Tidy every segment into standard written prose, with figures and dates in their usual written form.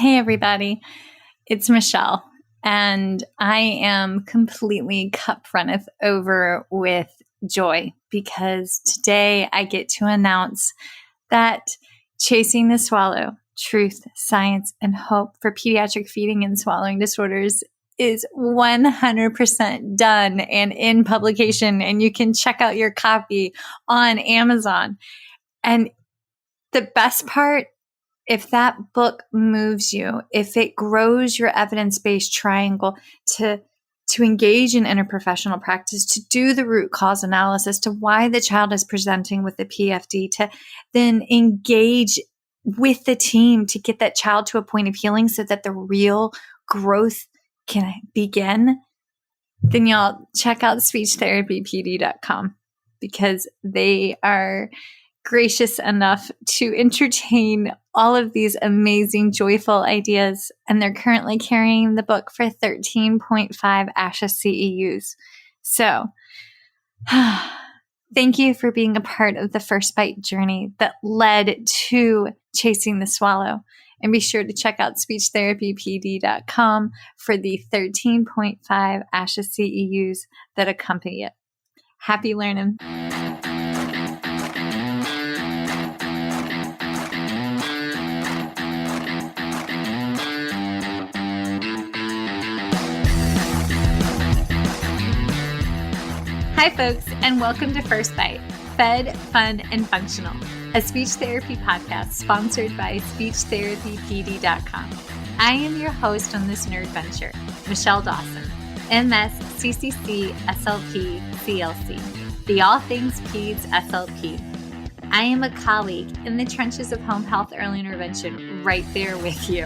Hey, everybody. It's Michelle, and I am completely cup runneth over with joy because today I get to announce that Chasing the Swallow, Truth, Science, and Hope for Pediatric Feeding and Swallowing Disorders is 100% done and in publication, and you can check out your copy on Amazon. And the best part, if that book moves you, if it grows your evidence-based triangle to engage in interprofessional practice, to do the root cause analysis to why the child is presenting with the PFD, to then engage with the team to get that child to a point of healing so that the real growth can begin, then y'all check out speechtherapypd.com because they are gracious enough to entertain all of these amazing, joyful ideas. And they're currently carrying the book for 13.5 ASHA CEUs. So thank you for being a part of the First Bite journey that led to Chasing the Swallow. And be sure to check out speechtherapypd.com for the 13.5 ASHA CEUs that accompany it. Happy learning. Hi, folks, and welcome to First Bite, Fed, Fun, and Functional, a speech therapy podcast sponsored by speechtherapypd.com. I am your host on this nerd venture, Michelle Dawson, MS, CCC, SLP, CLC, the All Things Peds SLP. I am a colleague in the trenches of home health early intervention right there with you.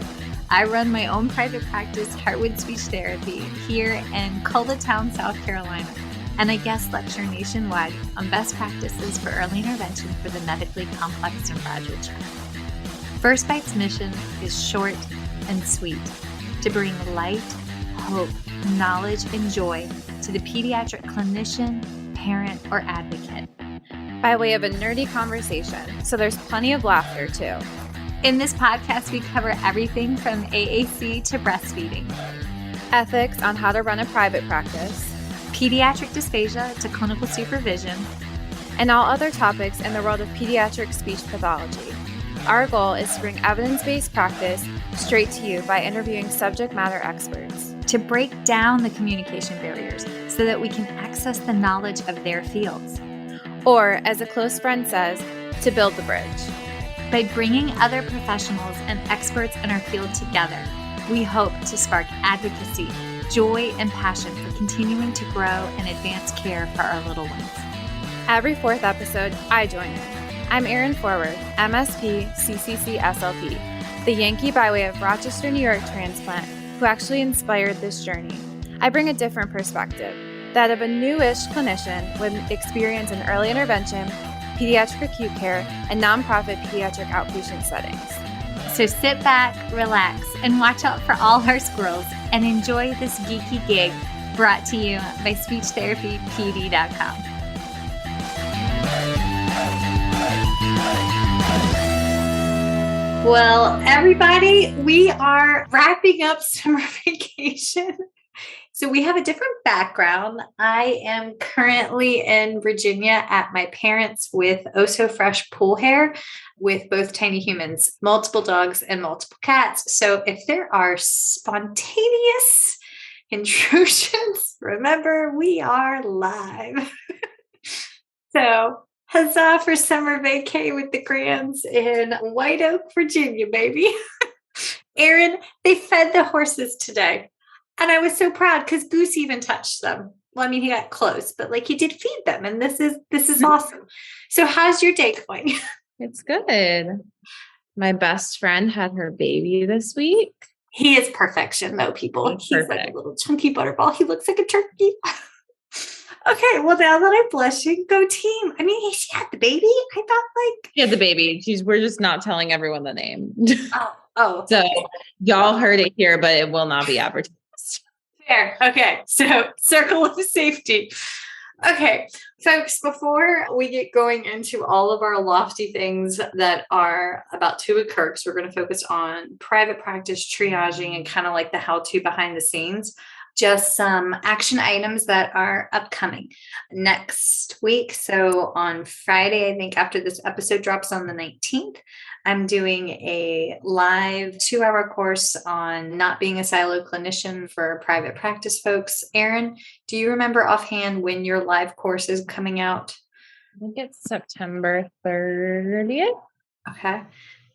I run my own private practice, Heartwood Speech Therapy, here in Coletown, South Carolina, and I guest lecture nationwide on best practices for early intervention for the medically complex and fragile child. First Bite's mission is short and sweet, to bring light, hope, knowledge, and joy to the pediatric clinician, parent, or advocate. By way of a nerdy conversation, so there's plenty of laughter too. In this podcast, we cover everything from AAC to breastfeeding, ethics on how to run a private practice, pediatric dysphagia to clinical supervision, and all other topics in the world of pediatric speech pathology. Our goal is to bring evidence-based practice straight to you by interviewing subject matter experts. To break down the communication barriers so that we can access the knowledge of their fields. Or, as a close friend says, to build the bridge. By bringing other professionals and experts in our field together, we hope to spark advocacy, joy, and passion for continuing to grow and advance care for our little ones. Every fourth episode, I join in. I'm Erin Forward, MSP, CCC, SLP, the Yankee by way of Rochester, New York transplant who actually inspired this journey. I bring a different perspective, that of a newish clinician with experience in early intervention, pediatric acute care, and nonprofit pediatric outpatient settings. So sit back, relax, and watch out for all our squirrels and enjoy this geeky gig brought to you by speechtherapypd.com. Well, everybody, we are wrapping up summer vacation. So we have a different background. I am currently in Virginia at my parents' with Oh So Fresh pool hair with both tiny humans, multiple dogs and multiple cats. So if there are spontaneous intrusions, remember we are live. So huzzah for summer vacay with the grands in White Oak, Virginia, baby. Erin, they fed the horses today. And I was so proud because Goose even touched them. Well, I mean, he got close, but like he did feed them. And this is awesome. So how's your day going? It's good. My best friend had her baby this week. He is perfection, though, people. He's like a little chunky butterball. He looks like a turkey. Okay, well, now that I'm blushing, go team. I mean, she had the baby. I thought like... She had the baby. We're just not telling everyone the name. Oh. So y'all heard it here, but it will not be advertised. Fair. Okay. So circle of safety. Okay, folks, before we get going into all of our lofty things that are about to occur, because we're going to focus on private practice triaging and kind of like the how-to behind the scenes, just some action items that are upcoming next week. So on Friday, I think after this episode drops on the 19th, I'm doing a live 2-hour course on not being a silo clinician for private practice folks. Erin, do you remember offhand when your live course is coming out? I think it's September 30th. Okay.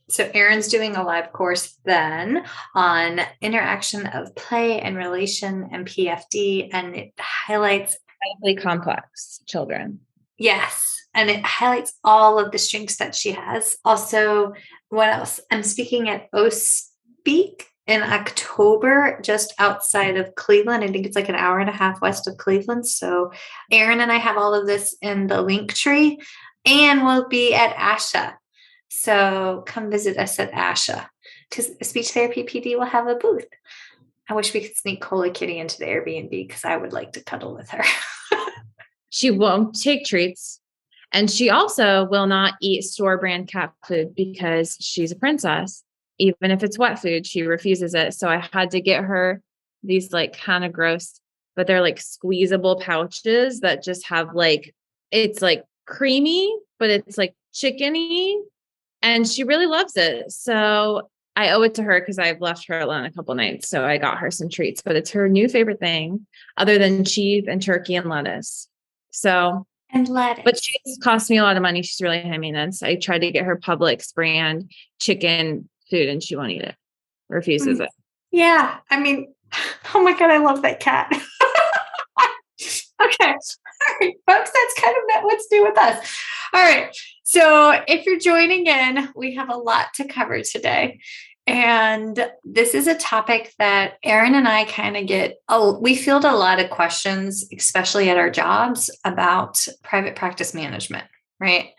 So Erin's doing a live course then on interaction of play and relation and PFD, and it highlights Medically complex children. Yes. And it highlights all of the strengths that she has. Also, what else? I'm speaking at OSPEAK in October, just outside of Cleveland. I think it's like an hour and a half west of Cleveland. So Erin and I have all of this in the link tree, and we'll be at ASHA. So come visit us at ASHA, because Speech Therapy PD will have a booth. I wish we could sneak Cola Kitty into the Airbnb because I would like to cuddle with her. She won't take treats. And she also will not eat store brand cat food because she's a princess. Even if it's wet food, she refuses it. So I had to get her these like kind of gross, but they're like squeezable pouches that just have like, it's like creamy, but it's like chickeny. And she really loves it. So I owe it to her because I've left her alone a couple nights. So I got her some treats, but it's her new favorite thing other than cheese and turkey and lettuce. So, and lettuce. But cheese cost me a lot of money. She's really high maintenance. I tried to get her Publix brand chicken food and she won't eat it. Refuses it. Yeah. I mean, oh my God, I love that cat. Okay. All right, folks, that's kind of what's new with us. All right. So if you're joining in, we have a lot to cover today. And this is a topic that Erin and I kind of we field a lot of questions, especially at our jobs, about private practice management, right?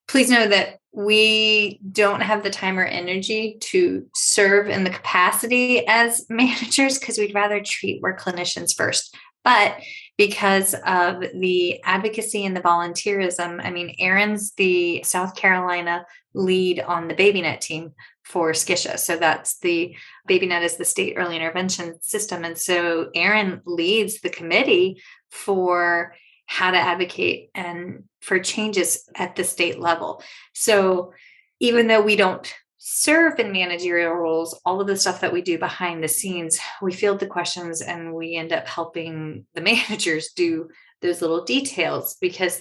Please know that we don't have the time or energy to serve in the capacity as managers because we'd rather treat we're clinicians first. But because of the advocacy and the volunteerism, I mean, Erin's the South Carolina lead on the BabyNet team for SCISHA. So that's the BabyNet is the state early intervention system. And so Erin leads the committee for how to advocate and for changes at the state level. So even though we don't serve in managerial roles, all of the stuff that we do behind the scenes, we field the questions and we end up helping the managers do those little details because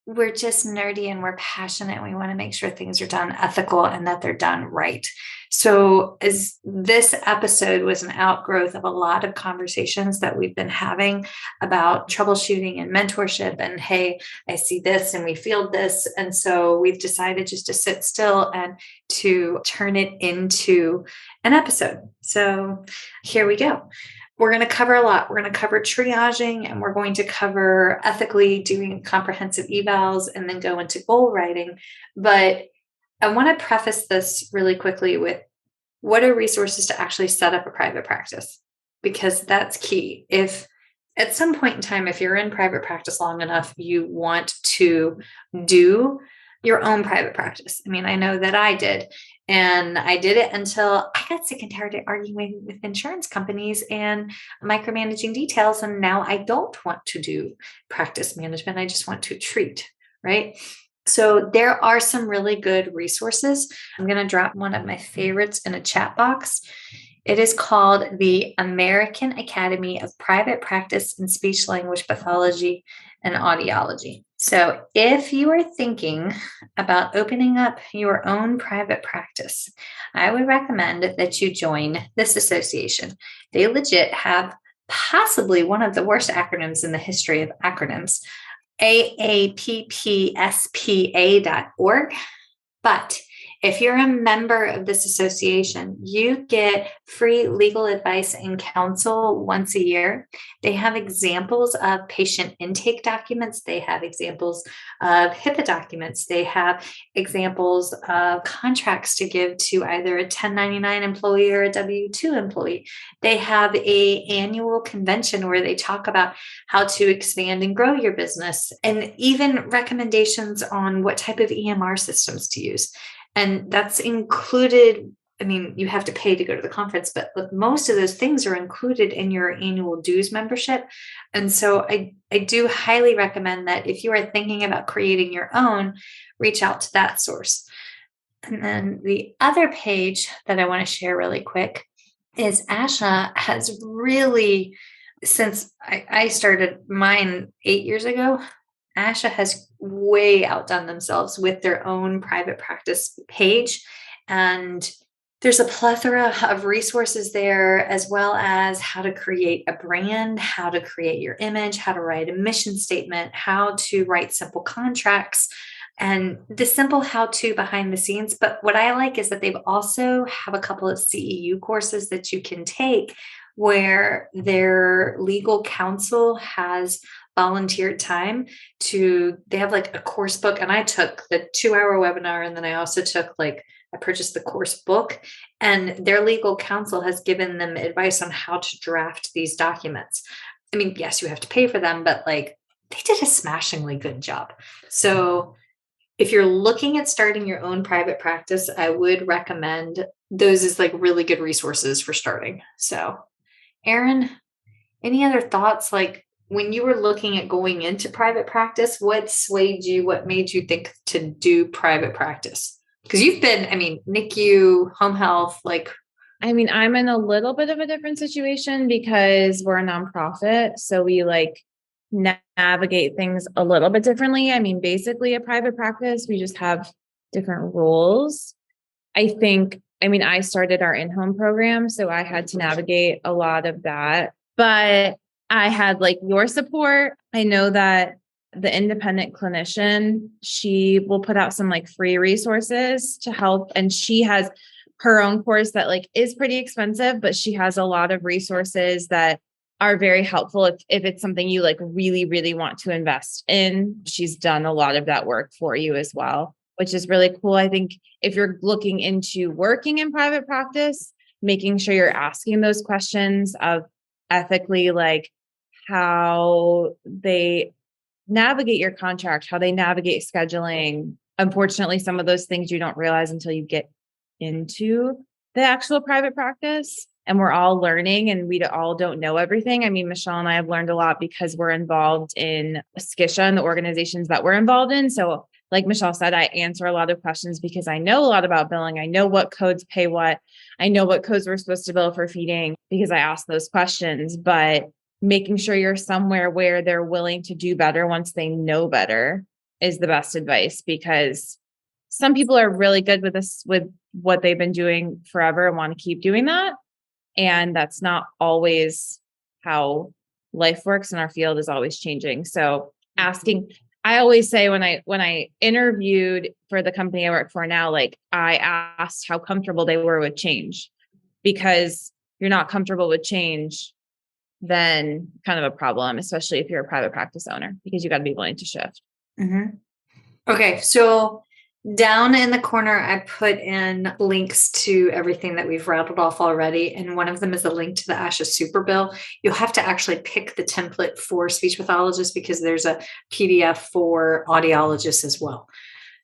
we're just nerdy and we're passionate and we want to make sure things are done ethical and that they're done right. So as this episode was an outgrowth of a lot of conversations that we've been having about troubleshooting and mentorship and, hey, I see this and we field this. And so we've decided just to sit still and to turn it into an episode. So here we go. We're going to cover a lot. We're going to cover triaging and we're going to cover ethically doing comprehensive evals and then go into goal writing. But I want to preface this really quickly with what are resources to actually set up a private practice? Because that's key. If at some point in time, if you're in private practice long enough, you want to do your own private practice. I mean, I know that I did. And I did it until I got sick and tired of arguing with insurance companies and micromanaging details. And now I don't want to do practice management. I just want to treat, right? So there are some really good resources. I'm going to drop one of my favorites in a chat box. It is called the American Academy of Private Practice in Speech Language Pathology and Audiology. So if you are thinking about opening up your own private practice, I would recommend that you join this association. They legit have possibly one of the worst acronyms in the history of acronyms, AAPPSPA.org. But If you're a member of this association, you get free legal advice and counsel once a year. They have examples of patient intake documents. They have examples of HIPAA documents. They have examples of contracts to give to either a 1099 employee or a W-2 employee. They have an annual convention where they talk about how to expand and grow your business, and even recommendations on what type of EMR systems to use. And that's included. I mean, you have to pay to go to the conference, but most of those things are included in your annual dues membership. And so I do highly recommend that if you are thinking about creating your own, reach out to that source. And then the other page that I want to share really quick is ASHA has really, since I started mine 8 years ago, ASHA has way outdone themselves with their own private practice page. And there's a plethora of resources there, as well as how to create a brand, how to create your image, how to write a mission statement, how to write simple contracts, and the simple how-to behind the scenes. But what I like is that they've also have a couple of CEU courses that you can take where their legal counsel has volunteered time they have like a course book. And I took the 2-hour webinar, and then I also I purchased the course book, and their legal counsel has given them advice on how to draft these documents. I mean, yes, you have to pay for them, but they did a smashingly good job. So if you're looking at starting your own private practice, I would recommend those as really good resources for starting. So, Erin, any other thoughts? When you were looking at going into private practice, what swayed you? What made you think to do private practice? Because you've been, NICU, home health, I'm in a little bit of a different situation because we're a nonprofit. So we navigate things a little bit differently. Basically a private practice, we just have different rules. I started our in-home program, so I had to navigate a lot of that, but I had your support. I know that the independent clinician, she will put out some free resources to help. And she has her own course that is pretty expensive, but she has a lot of resources that are very helpful if it's something you really, really want to invest in. She's done a lot of that work for you as well, which is really cool. I think if you're looking into working in private practice, making sure you're asking those questions of ethically, how they navigate your contract, how they navigate scheduling. Unfortunately, some of those things you don't realize until you get into the actual private practice. And we're all learning, and we all don't know everything. Michelle and I have learned a lot because we're involved in SCISHA and the organizations that we're involved in. So like Michelle said, I answer a lot of questions because I know a lot about billing. I know what codes pay what. I know what codes we're supposed to bill for feeding because I ask those questions. But making sure you're somewhere where they're willing to do better once they know better is the best advice, because some people are really good with this, with what they've been doing forever and want to keep doing that. And that's not always how life works, and our field is always changing. So asking, I always say when I interviewed for the company I work for now, I asked how comfortable they were with change, because you're not comfortable with change, then kind of a problem, especially if you're a private practice owner, because you got to be willing to shift. Mm-hmm. Okay. So down in the corner, I put in links to everything that we've rattled off already. And one of them is a link to the ASHA Super Bill. You'll have to actually pick the template for speech pathologists, because there's a PDF for audiologists as well.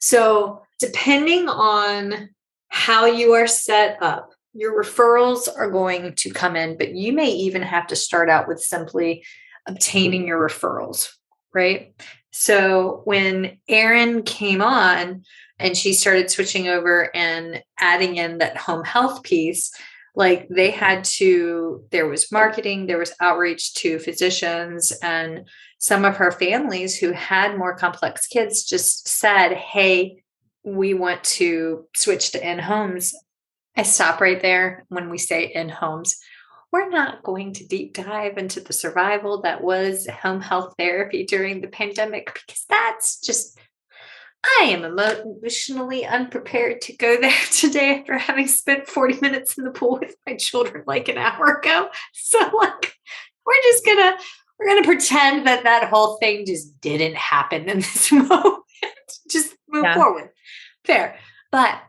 So depending on how you are set up, your referrals are going to come in, but you may even have to start out with simply obtaining your referrals, right? So when Erin came on and she started switching over and adding in that home health piece, there was marketing, there was outreach to physicians, and some of her families who had more complex kids just said, hey, we want to switch to in-homes. I stop right there. When we say in-homes, we're not going to deep dive into the survival that was home health therapy during the pandemic, because that's just I am emotionally unprepared to go there today after having spent 40 minutes in the pool with my children like an hour ago. So like, we're gonna pretend that whole thing just didn't happen in this moment. Just move forward. Fair. But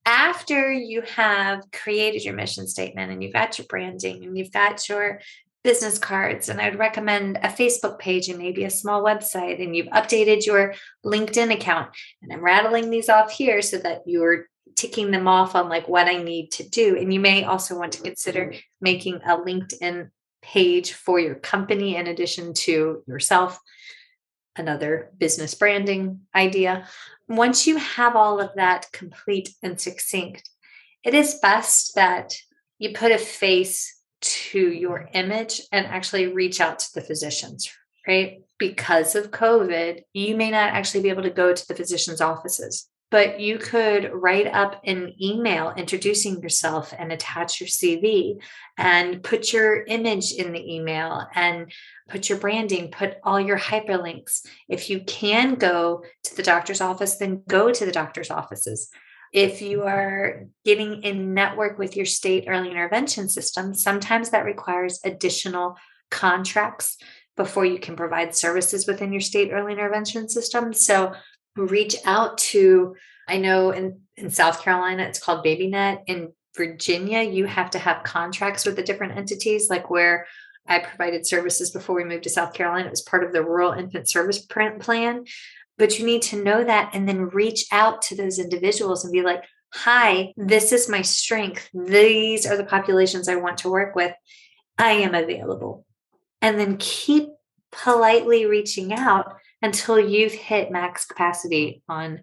after you have created your mission statement and you've got your branding and you've got your business cards, and I'd recommend a Facebook page and maybe a small website, and you've updated your LinkedIn account, and I'm rattling these off here so that you're ticking them off on like what I need to do. And you may also want to consider making a LinkedIn page for your company in addition to yourself, another business branding idea. Once you have all of that complete and succinct, it is best that you put a face to your image and actually reach out to the physicians, right? Because of COVID, you may not actually be able to go to the physicians' offices, but you could write up an email introducing yourself and attach your CV and put your image in the email and put your branding, put all your hyperlinks. If you can go to the doctor's office, then go to the doctor's offices. If you are getting in network with your state early intervention system, sometimes that requires additional contracts before you can provide services within your state early intervention system. So reach out to, I know in South Carolina, it's called BabyNet. In Virginia, you have to have contracts with the different entities, like where I provided services before we moved to South Carolina. It was part of the Rural Infant Service Plan. But you need to know that and then reach out to those individuals and be like, hi, this is my strength. These are the populations I want to work with. I am available. And then keep politely reaching out until you've hit max capacity on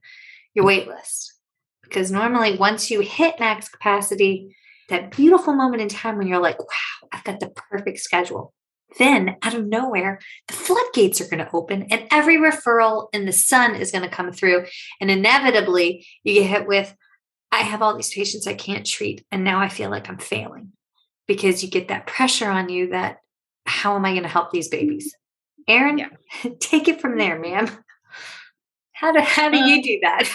your wait list. Because normally once you hit max capacity, that beautiful moment in time when you're like, wow, I've got the perfect schedule. Then out of nowhere, the floodgates are going to open and every referral in the sun is going to come through. And inevitably you get hit with, I have all these patients I can't treat. And now I feel like I'm failing because you get that pressure on you that how am I going to help these babies? Erin, take it from there, ma'am. How do you do that?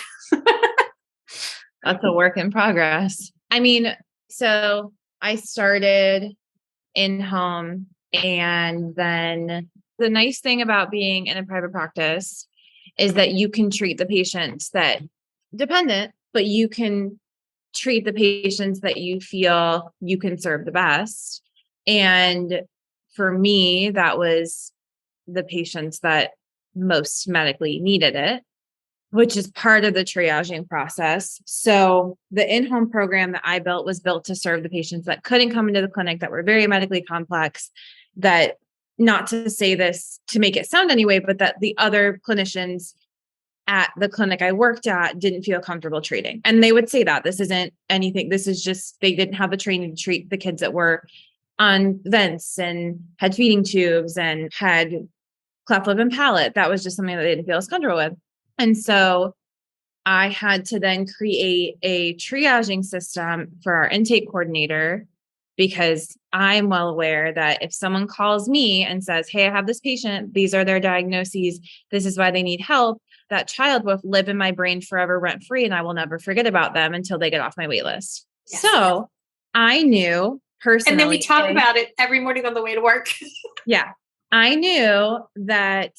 That's a work in progress. I mean, so I started in home, and then the nice thing about being in a private practice is that you can treat the patients that dependent, but you can treat the patients that you feel you can serve the best. And for me, that was the patients that most medically needed it, which is part of the triaging process. So the in-home program that I built was built to serve the patients that couldn't come into the clinic, that were very medically complex, that, not to say this to make it sound anyway, but that the other clinicians at the clinic I worked at didn't feel comfortable treating. And they would say that this isn't anything. This is just, they didn't have the training to treat the kids that were on vents and had feeding tubes and had cleft lip and palate. That was just something that they didn't feel as comfortable with. And so I had to then create a triaging system for our intake coordinator, because I'm well aware that if someone calls me and says, hey, I have this patient, these are their diagnoses, this is why they need help, that child will live in my brain forever rent free, and I will never forget about them until they get off my wait list. Yes. So I knew personally. And then we talk about it every morning on the way to work. Yeah. I knew that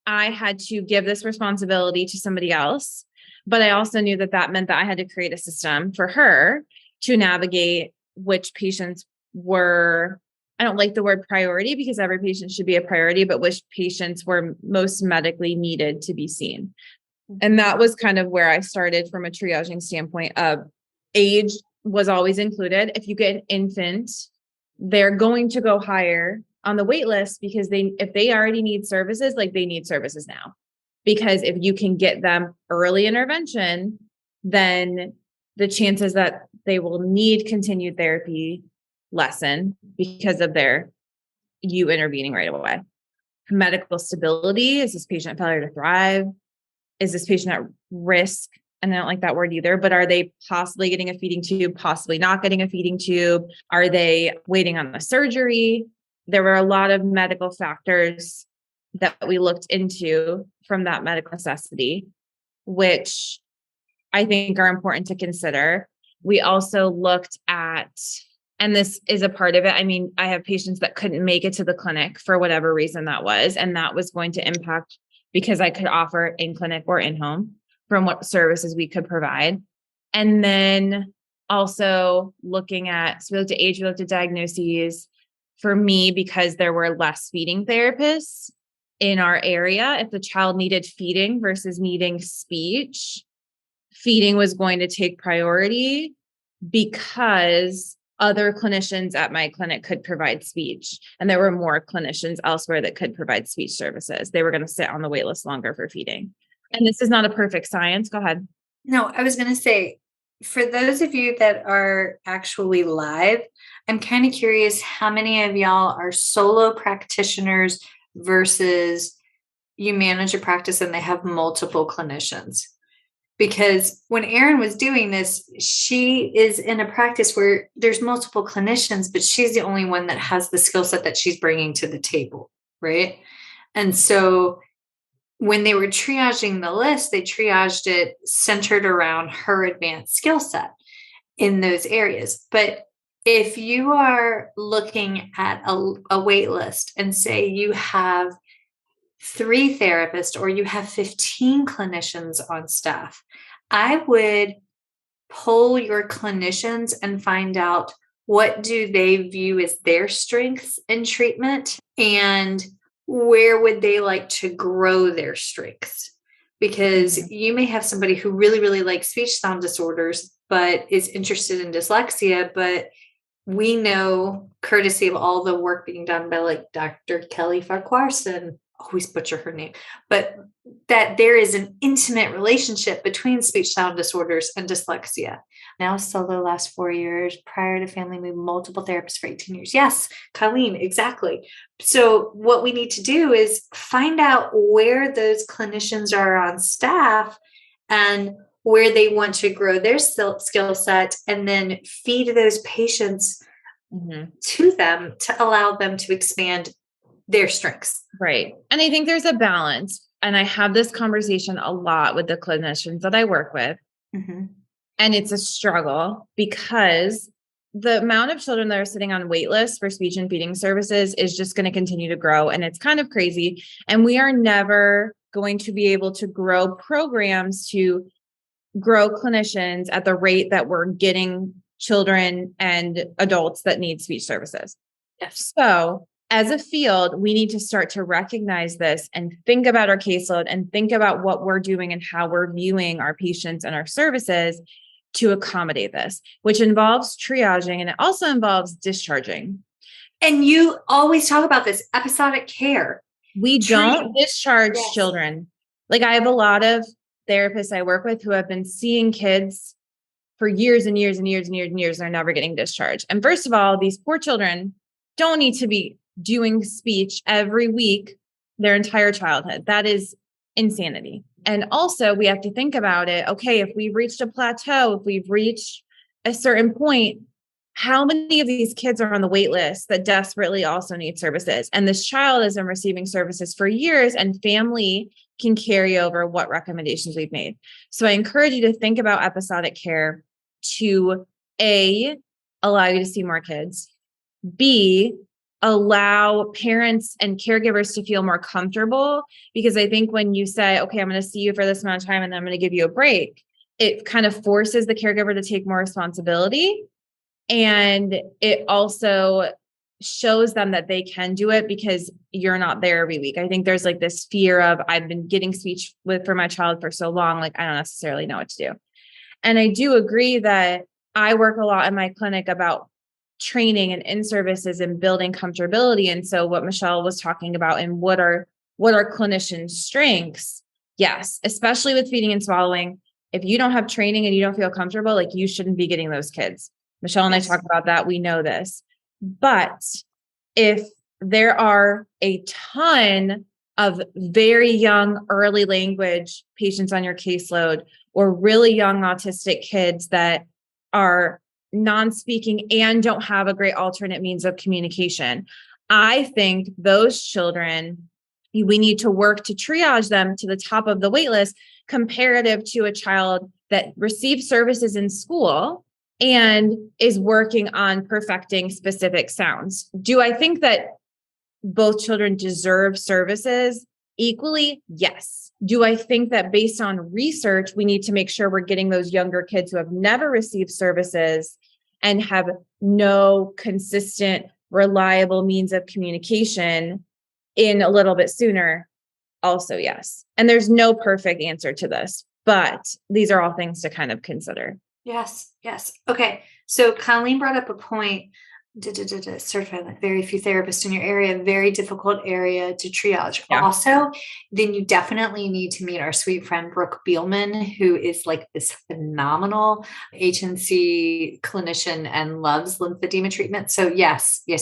I had to give this responsibility to somebody else, but I also knew that that meant that I had to create a system for her to navigate which patients were, I don't like the word priority because every patient should be a priority, but which patients were most medically needed to be seen. And that was kind of where I started from a triaging standpoint of age was always included. If you get an infant, they're going to go higher on the wait list because if they already need services, like they need services now. Because if you can get them early intervention, then the chances that they will need continued therapy lessen because of you intervening right away. Medical stability, is this patient failure to thrive? Is this patient at risk? And I don't like that word either, but are they possibly getting a feeding tube, possibly not getting a feeding tube? Are they waiting on the surgery? There were a lot of medical factors that we looked into from that medical necessity. which I think are important to consider. We also looked at, and this is a part of it. I mean, I have patients that couldn't make it to the clinic for whatever reason that was, and that was going to impact because I could offer in clinic or in home from what services we could provide. And then also looking at, so we looked at age, we looked at diagnoses. For me, because there were less feeding therapists in our area, if the child needed feeding versus needing speech, feeding was going to take priority because other clinicians at my clinic could provide speech. And there were more clinicians elsewhere that could provide speech services. They were going to sit on the wait list longer for feeding. And this is not a perfect science. Go ahead. No, I was going to say, for those of you that are actually live, I'm kind of curious how many of y'all are solo practitioners versus you manage a practice and they have multiple clinicians. Because when Erin was doing this, she is in a practice where there's multiple clinicians, but she's the only one that has the skill set that she's bringing to the table, right? And so when they were triaging the list, they triaged it centered around her advanced skill set in those areas. But if you are looking at a wait list and say you have 3 therapists or you have 15 clinicians on staff, I would poll your clinicians and find out what do they view as their strengths in treatment and where would they like to grow their strengths? Because you may have somebody who really, really likes speech sound disorders, but is interested in dyslexia. But we know, courtesy of all the work being done by like Dr. Kelly Farquharson, always butcher her name, but that there is an intimate relationship between speech sound disorders and dyslexia. Now solo last 4 years, prior to family move, multiple therapists for 18 years. Yes, Colleen, exactly. So what we need to do is find out where those clinicians are on staff and where they want to grow their skill set, and then feed those patients to them to allow them to expand their strengths. Right. And I think there's a balance. And I have this conversation a lot with the clinicians that I work with. And it's a struggle because the amount of children that are sitting on wait lists for speech and feeding services is just going to continue to grow. And it's kind of crazy. And we are never going to be able to grow programs to grow clinicians at the rate that we're getting children and adults that need speech services. Yes. So as a field, we need to start to recognize this and think about our caseload and think about what we're doing and how we're viewing our patients and our services to accommodate this, which involves triaging and it also involves discharging. And you always talk about this episodic care. We don't discharge children. Like I have a lot of therapists I work with who have been seeing kids for years and years and years and years and years. And they're never getting discharged. And first of all, these poor children don't need to be doing speech every week their entire childhood. That is insanity. And also we have to think about it. Okay, if we've reached a plateau, if we've reached a certain point, how many of these kids are on the wait list that desperately also need services? And this child has been receiving services for years and family can carry over what recommendations we've made. So I encourage you to think about episodic care to A, allow you to see more kids, B, allow parents and caregivers to feel more comfortable. Because I think when you say, okay, I'm going to see you for this amount of time and then I'm going to give you a break, it kind of forces the caregiver to take more responsibility. And it also shows them that they can do it because you're not there every week. I think there's like this fear of I've been getting speech for my child for so long, like I don't necessarily know what to do. And I do agree that I work a lot in my clinic about training and in-services and building comfortability. And so what Michelle was talking about and what are clinicians' strengths? Yes, especially with feeding and swallowing. If you don't have training and you don't feel comfortable, like you shouldn't be getting those kids. Michelle and I talk about that. We know this. But if there are a ton of very young early language patients on your caseload or really young autistic kids that are non-speaking and don't have a great alternate means of communication, I think those children we need to work to triage them to the top of the wait list comparative to a child that receives services in school and is working on perfecting specific sounds. Do I think that both children deserve services equally? Yes. Do I think that based on research, we need to make sure we're getting those younger kids who have never received services and have no consistent, reliable means of communication in a little bit sooner? Also, yes. And there's no perfect answer to this, but these are all things to kind of consider. Yes. Yes. Okay. So Colleen brought up a point. Certified like very few therapists in your area, very difficult area to triage. Yeah. Also, then you definitely need to meet our sweet friend Brooke Beelman, who is like this phenomenal HNC clinician and loves lymphedema treatment. So yes. Yeah.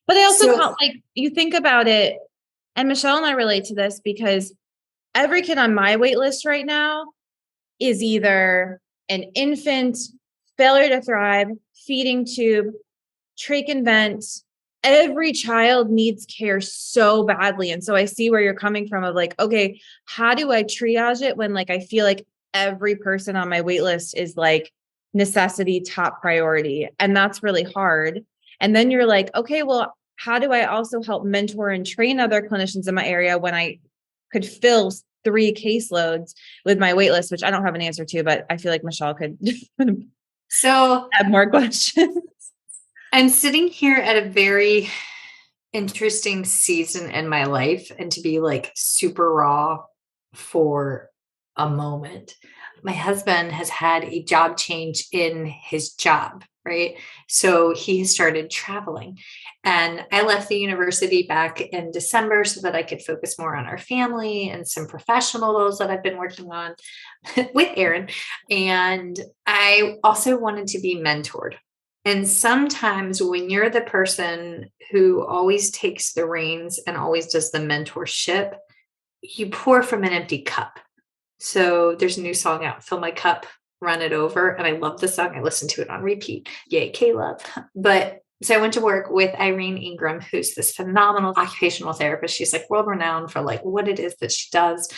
But I also like you think about it, and Michelle and I relate to this because every kid on my wait list right now is either an infant, failure to thrive, feeding tube, trach and vent. Every child needs care so badly. And so I see where you're coming from of like, okay, how do I triage it when like I feel like every person on my wait list is like necessity, top priority. And that's really hard. And then you're like, okay, well, how do I also help mentor and train other clinicians in my area when I could fill 3 caseloads with my wait list, which I don't have an answer to, but I feel like Michelle could add more questions. I'm sitting here at a very interesting season in my life, and to be like super raw for a moment. My husband has had a job change in his job, right? So he started traveling, and I left the university back in December so that I could focus more on our family and some professional goals that I've been working on with Erin. And I also wanted to be mentored. And sometimes when you're the person who always takes the reins and always does the mentorship, you pour from an empty cup. So there's a new song out, Fill My Cup, Run It Over. And I love the song. I listen to it on repeat. Yay, K-Love. But so I went to work with Irene Ingram, who's this phenomenal occupational therapist. She's like world renowned for like what it is that she does.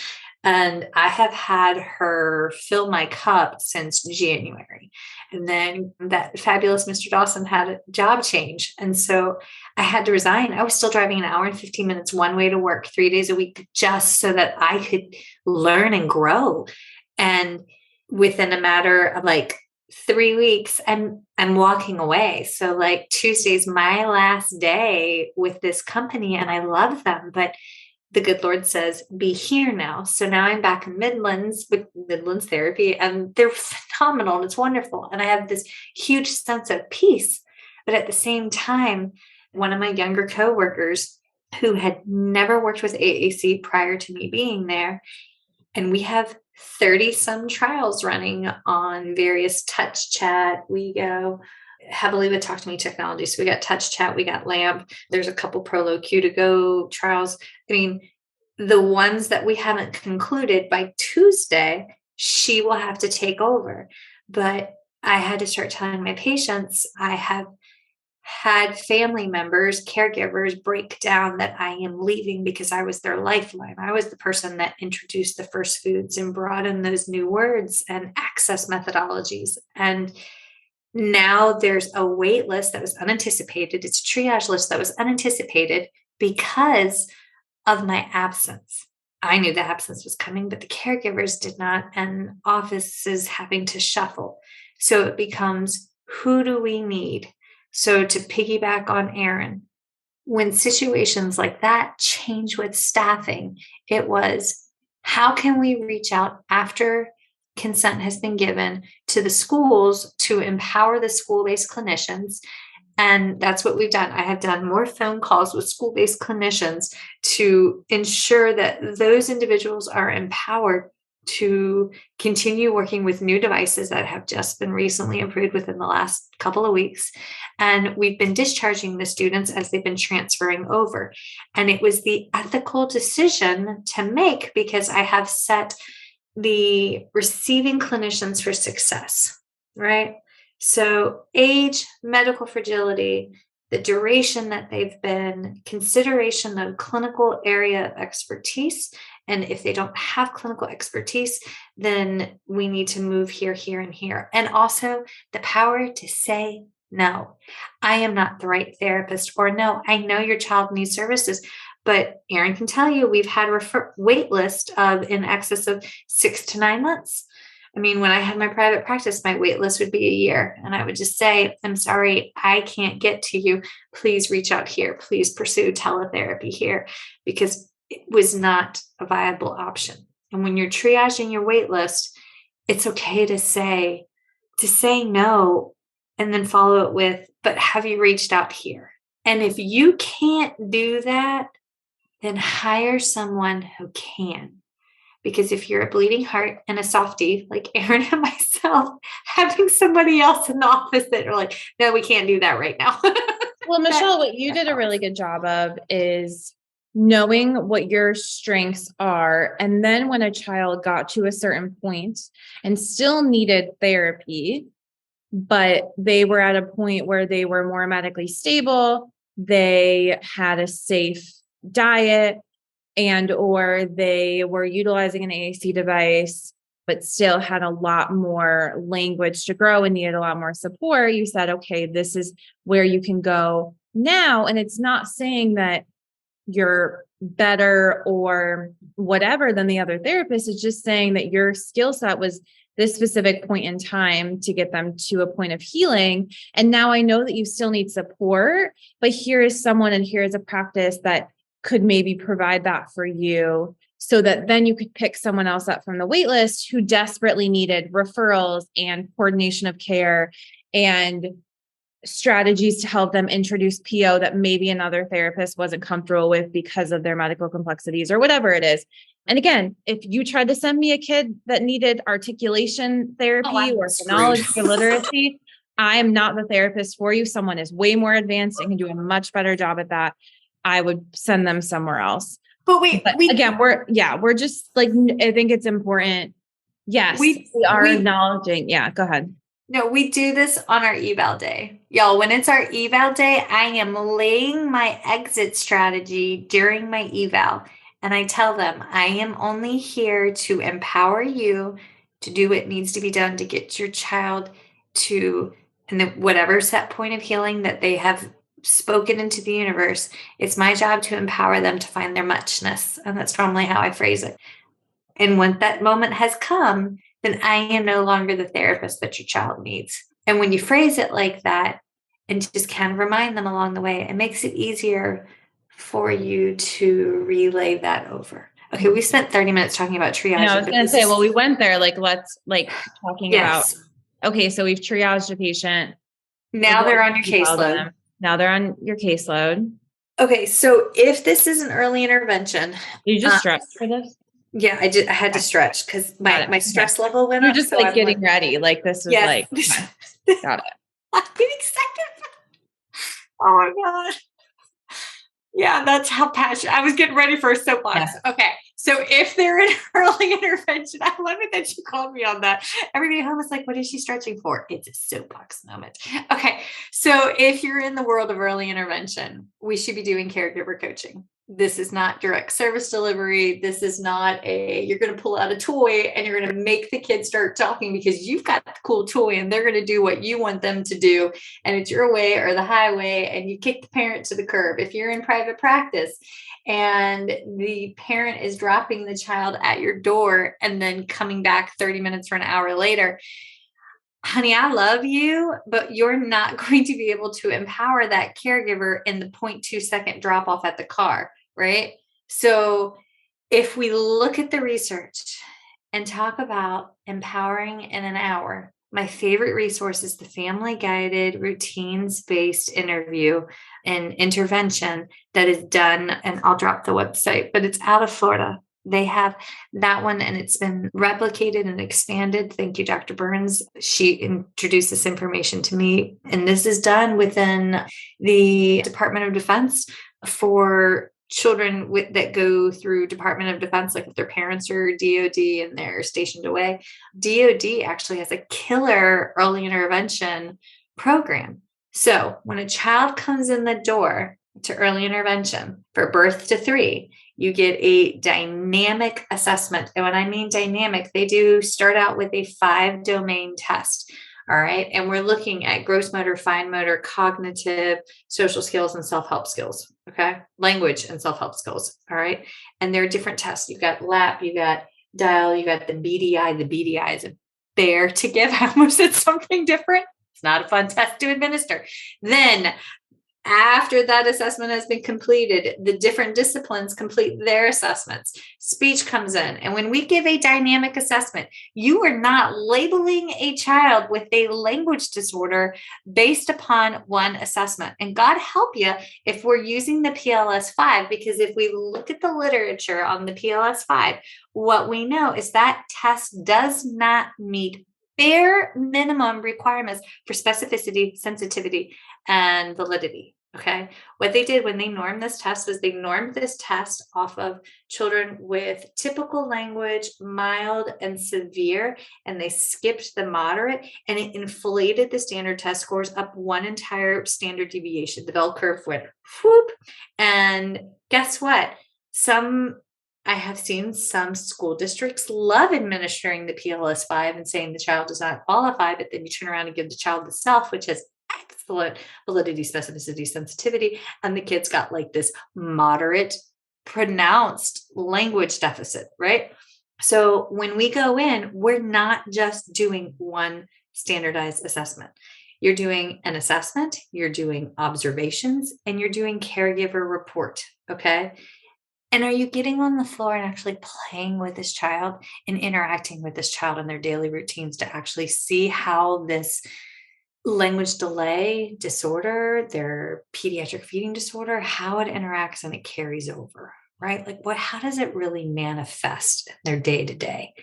And I have had her fill my cup since January. And then that fabulous Mr. Dawson had a job change. And so I had to resign. I was still driving an hour and 15 minutes one way to work 3 days a week, just so that I could learn and grow. And within a matter of like 3 weeks, I'm walking away. So like Tuesday's my last day with this company, and I love them, but the good Lord says, be here now. So now I'm back in Midlands with Midlands Therapy, and they're phenomenal and it's wonderful. And I have this huge sense of peace. But at the same time, one of my younger coworkers who had never worked with AAC prior to me being there, and we have 30 some trials running on various touch chat. We go heavily with Talk to Me technology. So we got touch chat, we got LAMP. There's a couple Prolo Q to go trials. I mean, the ones that we haven't concluded by Tuesday, she will have to take over. But I had to start telling my patients, I have had family members, caregivers break down that I am leaving because I was their lifeline. I was the person that introduced the first foods and brought in those new words and access methodologies. And now there's a wait list that was unanticipated. It's a triage list that was unanticipated because of my absence. I knew the absence was coming, but the caregivers did not, and offices having to shuffle. So it becomes, who do we need? So to piggyback on Erin, when situations like that change with staffing, it was, how can we reach out after consent has been given to the schools to empower the school-based clinicians? And that's what we've done. I have done more phone calls with school-based clinicians to ensure that those individuals are empowered to continue working with new devices that have just been recently improved within the last couple of weeks. And we've been discharging the students as they've been transferring over. And it was the ethical decision to make because I have set the receiving clinicians for success, right? So age, medical fragility, the duration that they've been, consideration of clinical area of expertise. And if they don't have clinical expertise, then we need to move here, here, and here. And also the power to say no. I am not the right therapist, or no, I know your child needs services, but Erin can tell you we've had waitlist of in excess of 6 to 9 months. I mean, when I had my private practice, my wait list would be a year. And I would just say, I'm sorry, I can't get to you. Please reach out here. Please pursue teletherapy here, because it was not a viable option. And when you're triaging your wait list, it's okay to say no and then follow it with, but have you reached out here? And if you can't do that, then hire someone who can. Because if you're a bleeding heart and a softie, like Erin and myself, having somebody else in the office that are like, no, we can't do that right now. Well, Michelle, what you did a really good job of is knowing what your strengths are. And then when a child got to a certain point and still needed therapy, but they were at a point where they were more medically stable, they had a safe diet, and or they were utilizing an AAC device, but still had a lot more language to grow and needed a lot more support, you said, okay, this is where you can go now. And it's not saying that you're better or whatever than the other therapist. It's just saying that your skill set was this specific point in time to get them to a point of healing. And now I know that you still need support, but here is someone and here is a practice that could maybe provide that for you, so that then you could pick someone else up from the wait list who desperately needed referrals and coordination of care and strategies to help them introduce PO that maybe another therapist wasn't comfortable with because of their medical complexities or whatever it is. And again, if you tried to send me a kid that needed articulation therapy or phonology or literacy, I am not the therapist for you. Someone is way more advanced and can do a much better job at that. I would send them somewhere else. But again, we're just like, I think it's important. Yes, we are acknowledging. Yeah, go ahead. No, we do this on our eval day. Y'all, when it's our eval day, I am laying my exit strategy during my eval. And I tell them, I am only here to empower you to do what needs to be done to get your child to whatever set point of healing that they have spoken into the universe. It's my job to empower them to find their muchness. And that's normally how I phrase it. And when that moment has come, then I am no longer the therapist that your child needs. And when you phrase it like that and just kind of remind them along the way, it makes it easier for you to relay that over. Okay, we spent 30 minutes talking about triage. I was going to say, well, we went there, let's talking about, okay, so we've triaged a patient. Now they're on your caseload. Now they're on your caseload. Okay, so if this is an early intervention. You just stretched for this? Yeah, I had to stretch because my stress level went up. You're just getting ready. This is got it. I'm getting excited. Oh my God. Yeah, that's how passionate. I was getting ready for a soapbox. Yeah. Okay. So if they're in early intervention, I love it that you called me on that. Everybody home is like, what is she stretching for? It's a soapbox moment. Okay. So if you're in the world of early intervention, we should be doing caregiver coaching. This is not direct service delivery. This is not you're going to pull out a toy and you're going to make the kid start talking because you've got the cool toy and they're going to do what you want them to do. And it's your way or the highway and you kick the parent to the curb. If you're in private practice and the parent is dropping the child at your door and then coming back 30 minutes or an hour later, honey, I love you, but you're not going to be able to empower that caregiver in the 0.2 second drop off at the car, right? So if we look at the research and talk about empowering in an hour, my favorite resource is the family guided routines-based interview and intervention that is done. And I'll drop the website, but it's out of Florida. They have that one and it's been replicated and expanded. Thank you, Dr. Burns. She introduced this information to me. And this is done within the Department of Defense for children that go through Department of Defense, like if their parents are DOD and they're stationed away. DOD actually has a killer early intervention program. So when a child comes in the door to early intervention for birth to 3, you get a dynamic assessment. And when I mean dynamic, they do start out with a 5-domain test. All right. And we're looking at gross motor, fine motor, cognitive, social skills, and self-help skills. Okay. Language and self-help skills. All right. And there are different tests. You've got LAP, you got DIAL, you got the BDI. The BDI is a bear to give. I almost said something different. It's not a fun test to administer. Then after that assessment has been completed, the different disciplines complete their assessments. Speech comes in. And when we give a dynamic assessment, you are not labeling a child with a language disorder based upon one assessment. And God help you if we're using the PLS-5, because if we look at the literature on the PLS-5, what we know is that test does not meet bare minimum requirements for specificity, sensitivity, and validity. Okay. What they did when they normed this test was they normed this test off of children with typical language, mild and severe, and they skipped the moderate, and it inflated the standard test scores up one entire standard deviation. The bell curve went whoop. And guess what? I have seen some school districts love administering the PLS-5 and saying the child does not qualify, but then you turn around and give the child the self, which has excellent validity, specificity, sensitivity, and the kid's got like this moderate, pronounced language deficit, right? So when we go in, we're not just doing one standardized assessment. You're doing an assessment, you're doing observations, and you're doing caregiver report, okay? And are you getting on the floor and actually playing with this child and interacting with this child in their daily routines to actually see how this language delay disorder, their pediatric feeding disorder, how it interacts and it carries over, right? Like how does it really manifest in their day to day?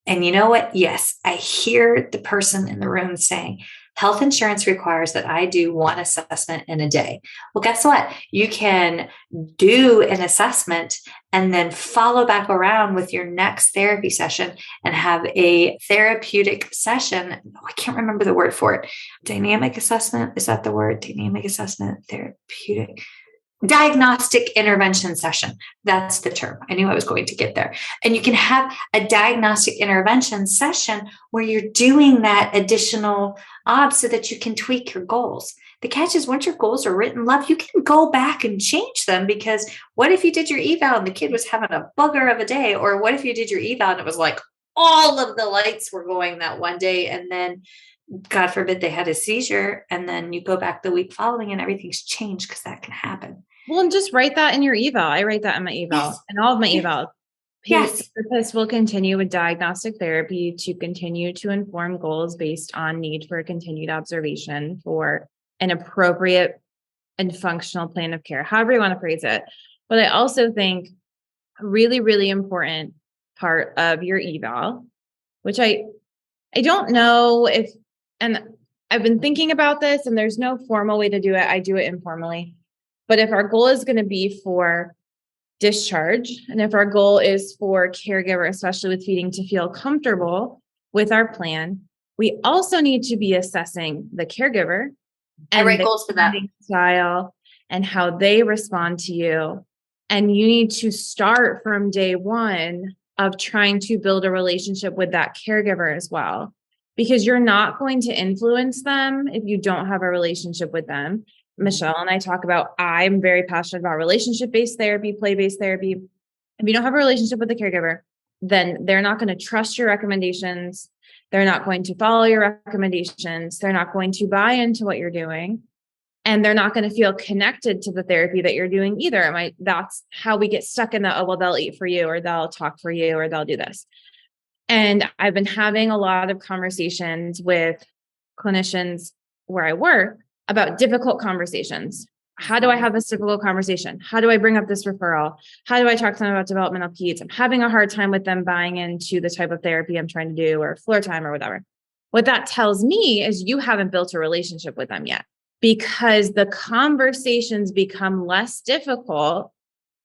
And you know what? Yes, I hear the person in the room saying, health insurance requires that I do one assessment in a day. Well, guess what? You can do an assessment and then follow back around with your next therapy session and have a therapeutic session. I can't remember the word for it. Dynamic assessment. Is that the word? Dynamic assessment, therapeutic. Diagnostic intervention session. That's the term. I knew I was going to get there. And you can have a diagnostic intervention session where you're doing that additional odds so that you can tweak your goals. The catch is once your goals are written, love, you can go back and change them, because what if you did your eval and the kid was having a bugger of a day? Or what if you did your eval and it was like all of the lights were going that one day, and then God forbid they had a seizure, and then you go back the week following and everything's changed, because that can happen. Well, and just write that in your eval. I write that in my eval, Yes. and all of my evals. Yes. Therapist will continue with diagnostic therapy to continue to inform goals based on need for continued observation for an appropriate and functional plan of care, however you want to phrase it. But I also think a really, really important part of your eval, which I don't know if, and I've been thinking about this, and there's no formal way to do it. I do it informally. But if our goal is going to be for discharge, and if our goal is for caregiver, especially with feeding, to feel comfortable with our plan, we also need to be assessing the caregiver and write goals for that style and how they respond to you. And you need to start from day one of trying to build a relationship with that caregiver as well, because you're not going to influence them if you don't have a relationship with them. Michelle and I talk about, I'm very passionate about relationship-based therapy, play-based therapy. If you don't have a relationship with the caregiver, then they're not going to trust your recommendations. They're not going to follow your recommendations. They're not going to buy into what you're doing. And they're not going to feel connected to the therapy that you're doing either. That's how we get stuck in the, oh, well, they'll eat for you, or they'll talk for you, or they'll do this. And I've been having a lot of conversations with clinicians where I work about difficult conversations. How do I have this difficult conversation? How do I bring up this referral? How do I talk to them about developmental peds? I'm having a hard time with them buying into the type of therapy I'm trying to do, or floor time or whatever. What that tells me is you haven't built a relationship with them yet, because the conversations become less difficult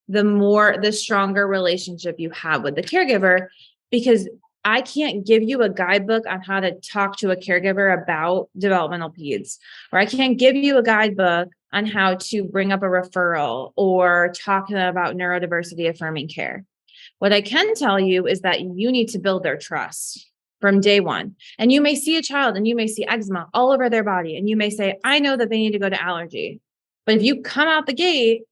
the stronger relationship you have with the caregiver, because I can't give you a guidebook on how to talk to a caregiver about developmental peds, or I can't give you a guidebook on how to bring up a referral or talk to them about neurodiversity affirming care. What I can tell you is that you need to build their trust from day one. And you may see a child and you may see eczema all over their body. And you may say, I know that they need to go to allergy. But if you come out the gate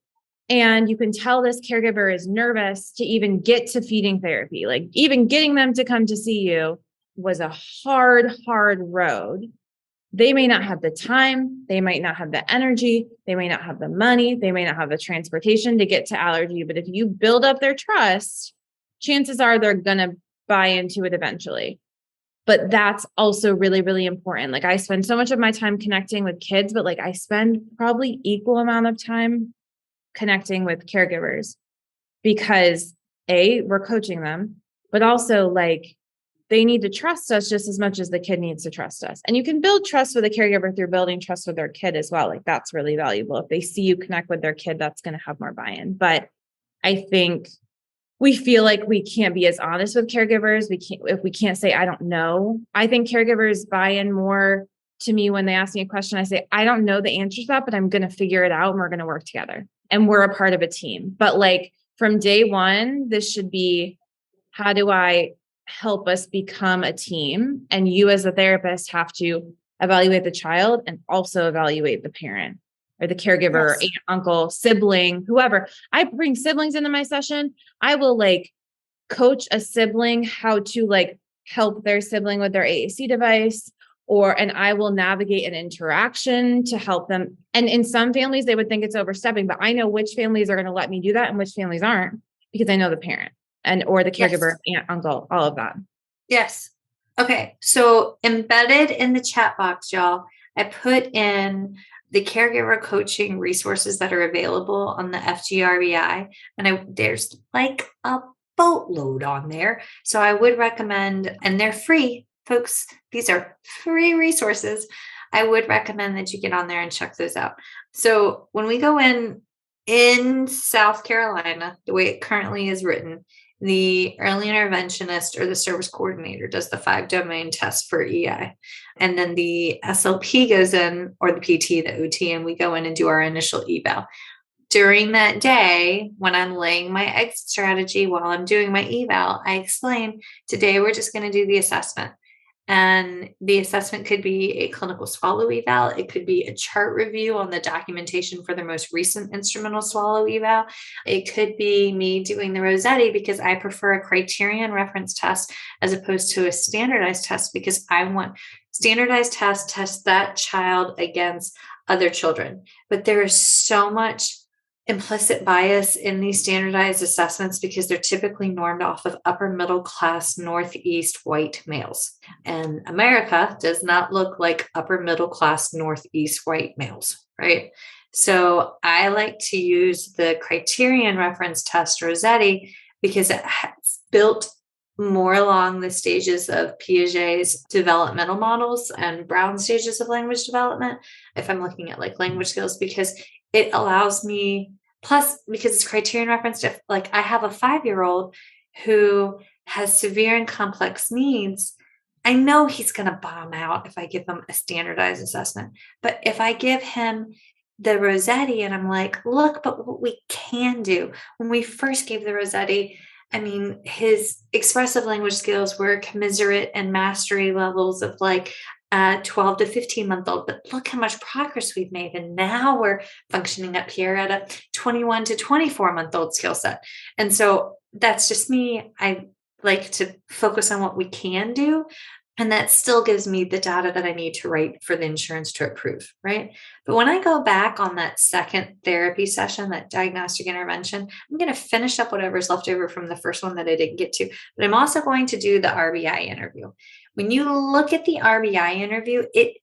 and you can tell this caregiver is nervous to even get to feeding therapy, like even getting them to come to see you was a hard road. They may not have the time. They might not have the energy. They may not have the money. They may not have the transportation to get to allergy. But if you build up their trust, chances are they're going to buy into it eventually. But that's also really, really important. Like I spend so much of my time connecting with kids, but like I spend probably equal amount of time connecting with caregivers because we're coaching them, but also like they need to trust us just as much as the kid needs to trust us. And you can build trust with a caregiver through building trust with their kid as well. Like that's really valuable. If they see you connect with their kid, that's going to have more buy-in. But I think we feel like we can't be as honest with caregivers. If we can't say, I don't know. I think caregivers buy in more to me when they ask me a question. I say, I don't know the answer to that, but I'm going to figure it out and we're going to work together. And we're a part of a team. But like from day one, this should be, how do I help us become a team? And you as a therapist have to evaluate the child and also evaluate the parent or the caregiver, aunt, uncle, sibling, whoever. I bring siblings into my session. I will like coach a sibling how to like help their sibling with their AAC device, and I will navigate an interaction to help them. And in some families, they would think it's overstepping, but I know which families are going to let me do that and which families aren't because I know the parent or the caregiver, aunt, uncle, all of that. Yes. Okay. So embedded in the chat box, y'all, I put in the caregiver coaching resources that are available on the FGRBI. And there's like a boatload on there. So I would recommend, and they're free, folks. These are free resources. I would recommend that you get on there and check those out. So when we go in South Carolina, the way it currently is written, the early interventionist or the service coordinator does the 5-domain test for EI. And then the SLP goes in, or the PT, the OT, and we go in and do our initial eval. During that day, when I'm laying my exit strategy while I'm doing my eval, I explain, today we're just going to do the assessment. And the assessment could be a clinical swallow eval. It could be a chart review on the documentation for the most recent instrumental swallow eval. It could be me doing the Rossetti because I prefer a criterion reference test as opposed to a standardized test because I want standardized tests test that child against other children. But there is so much implicit bias in these standardized assessments because they're typically normed off of upper middle class Northeast white males. And America does not look like upper middle class Northeast white males, right? So I like to use the criterion reference test Rossetti because it has built more along the stages of Piaget's developmental models and Brown's stages of language development, if I'm looking at like language skills, because it allows me, plus because it's criterion reference, like I have a 5-year-old who has severe and complex needs. I know he's going to bomb out if I give him a standardized assessment. But if I give him the Rossetti and I'm like, look, but what we can do, when we first gave the Rossetti, I mean, his expressive language skills were commensurate and mastery levels of like 12 to 15-month-old, but look how much progress we've made. And now we're functioning up here at a 21 to 24-month-old skill set. And so that's just me. I like to focus on what we can do. And that still gives me the data that I need to write for the insurance to approve, right? But when I go back on that second therapy session, that diagnostic intervention, I'm going to finish up whatever's left over from the first one that I didn't get to. But I'm also going to do the RBI interview. When you look at the RBI interview, it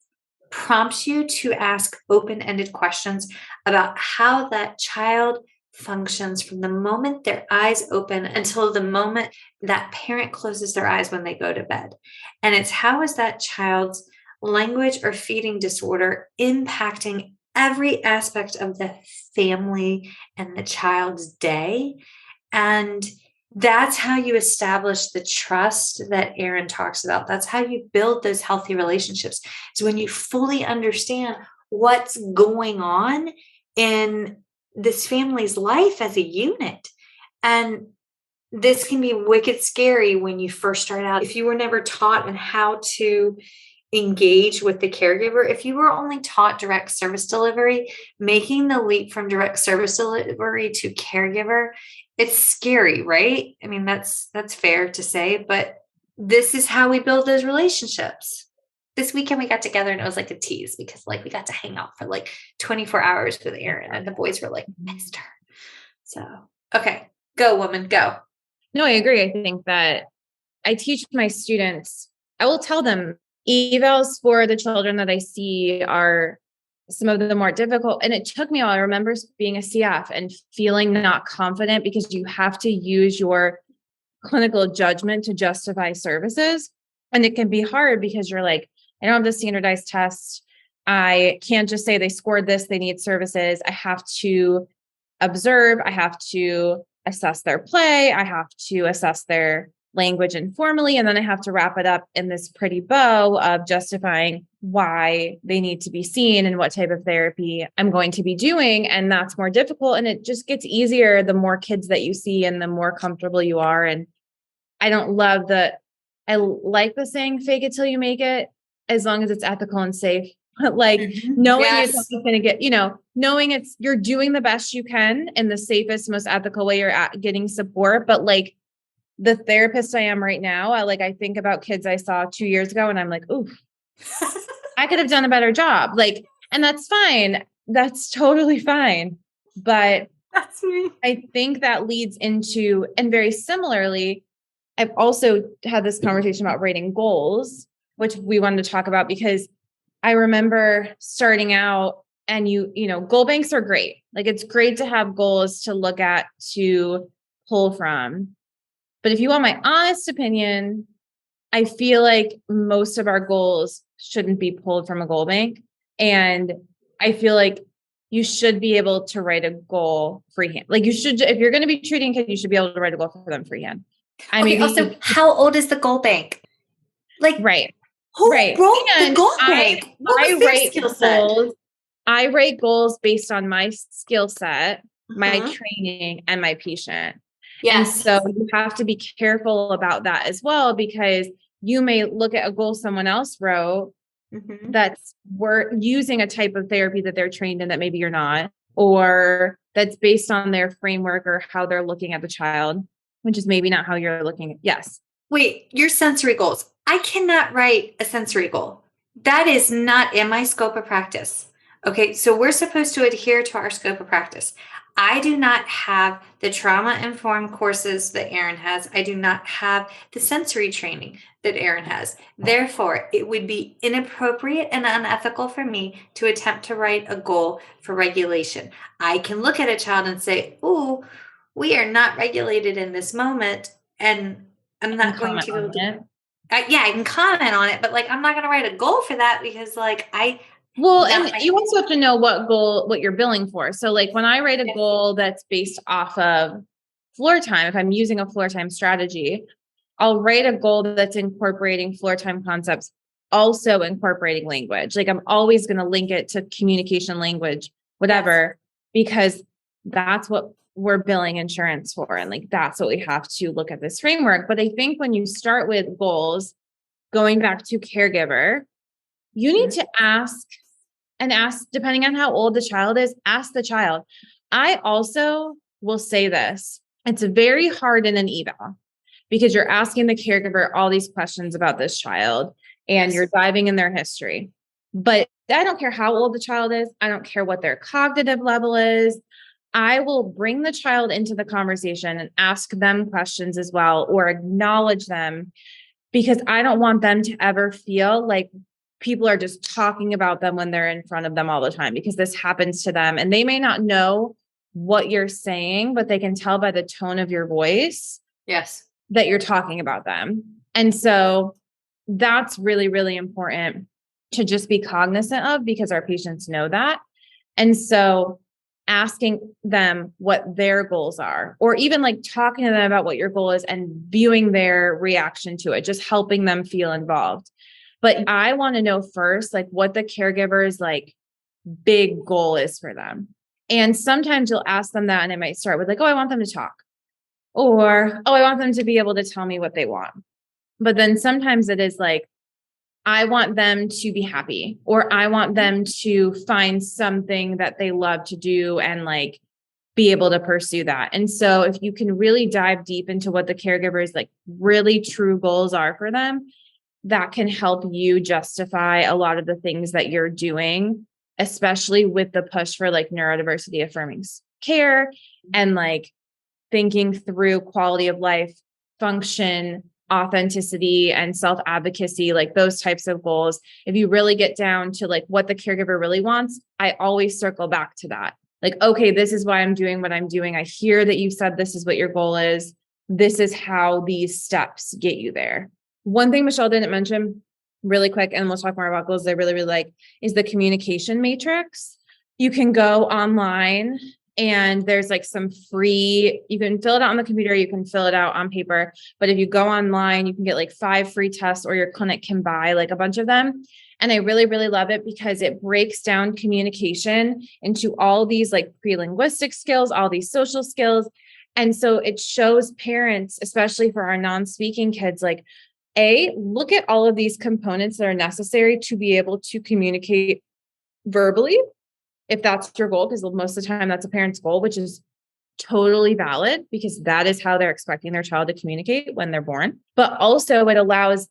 prompts you to ask open-ended questions about how that child functions from the moment their eyes open until the moment that parent closes their eyes when they go to bed. And it's how is that child's language or feeding disorder impacting every aspect of the family and the child's day. And That's how you establish the trust that Erin talks about. That's how you build those healthy relationships. Is when you fully understand what's going on in this family's life as a unit. And this can be wicked scary when you first start out. If you were never taught on how to engage with the caregiver, if you were only taught direct service delivery, making the leap from direct service delivery to caregiver, it's scary, right? I mean, that's fair to say, but this is how we build those relationships. This weekend we got together and it was like a tease because like we got to hang out for like 24 hours with Erin and the boys were like, missed her. So, okay, go woman, go. No, I agree. I think that I teach my students, I will tell them evals for the children that I see are some of the more difficult. And it took me a while. I remember being a CF and feeling not confident because you have to use your clinical judgment to justify services. And it can be hard because you're like, I don't have the standardized test. I can't just say they scored this, they need services. I have to observe. I have to assess their play. I have to assess their language informally. And then I have to wrap it up in this pretty bow of justifying why they need to be seen and what type of therapy I'm going to be doing. And that's more difficult. And it just gets easier the more kids that you see and the more comfortable you are. And I don't love I like the saying, fake it till you make it, as long as it's ethical and safe. Like knowing Yes. it's going to get, knowing you're doing the best you can in the safest, most ethical way you're at getting support. But like the therapist I am right now, I think about kids I saw 2 years ago and I'm like, ooh, I could have done a better job. And that's fine. That's totally fine. But That's me. I think that leads into, and very similarly, I've also had this conversation about rating goals, which we wanted to talk about because I remember starting out and goal banks are great. Like it's great to have goals to look at, to pull from. But if you want my honest opinion, I feel like most of our goals shouldn't be pulled from a goal bank. And I feel like you should be able to write a goal freehand. Like you should, if you're going to be treating kids, you should be able to write a goal for them freehand. Also, how old is the goal bank? Right. Who wrote the goal bank? I write goals. I write goals based on my skill set, my training, and my patient. Yes. And so you have to be careful about that as well, because you may look at a goal someone else wrote that's we're using a type of therapy that they're trained in that maybe you're not, or that's based on their framework or how they're looking at the child, which is maybe not how you're looking. Yes. Wait, your sensory goals. I cannot write a sensory goal. That is not in my scope of practice. Okay, so we're supposed to adhere to our scope of practice. I do not have the trauma-informed courses that Erin has. I do not have the sensory training that Erin has. Therefore, it would be inappropriate and unethical for me to attempt to write a goal for regulation. I can look at a child and say, "Ooh, we are not regulated in this moment," and I'm not going to go to I can comment on it, but I'm not going to write a goal for that because and you also have to know what you're billing for. So when I write a goal that's based off of floor time, if I'm using a floor time strategy, I'll write a goal that's incorporating floor time concepts, also incorporating language. I'm always going to link it to communication, language, whatever, because that's what we're billing insurance for. And that's what we have to look at this framework. But I think when you start with goals, going back to caregiver, you need to ask, depending on how old the child is, ask the child. I also will say this, it's very hard in an eval because you're asking the caregiver all these questions about this child and you're diving in their history. But I don't care how old the child is. I don't care what their cognitive level is. I will bring the child into the conversation and ask them questions as well, or acknowledge them, because I don't want them to ever feel like people are just talking about them when they're in front of them all the time, because this happens to them and they may not know what you're saying, but they can tell by the tone of your voice that you're talking about them. And so that's really, really important to just be cognizant of, because our patients know that. And so asking them what their goals are, or even like talking to them about what your goal is and viewing their reaction to it, just helping them feel involved. But I want to know first, like what the caregiver's like big goal is for them. And sometimes you'll ask them that and it might start with like, oh, I want them to talk, or, oh, I want them to be able to tell me what they want. But then sometimes it is like, I want them to be happy, or I want them to find something that they love to do and like be able to pursue that. And so if you can really dive deep into what the caregiver's like really true goals are for them, that can help you justify a lot of the things that you're doing, especially with the push for like neurodiversity affirming care and like thinking through quality of life, function, authenticity, and self-advocacy, like those types of goals. If you really get down to like what the caregiver really wants, I always circle back to that. Like, okay, this is why I'm doing what I'm doing. I hear that you said this is what your goal is. This is how these steps get you there. One thing Michelle didn't mention really quick, and we'll talk more about goals I really, really like, is the communication matrix. You can go online and there's like some free, you can fill it out on the computer, you can fill it out on paper. But if you go online, you can get like 5 free tests, or your clinic can buy like a bunch of them. And I really, really love it because it breaks down communication into all these like pre-linguistic skills, all these social skills. And so it shows parents, especially for our non-speaking kids, like, look at all of these components that are necessary to be able to communicate verbally, if that's your goal, because most of the time that's a parent's goal, which is totally valid because that is how they're expecting their child to communicate when they're born. But also it allows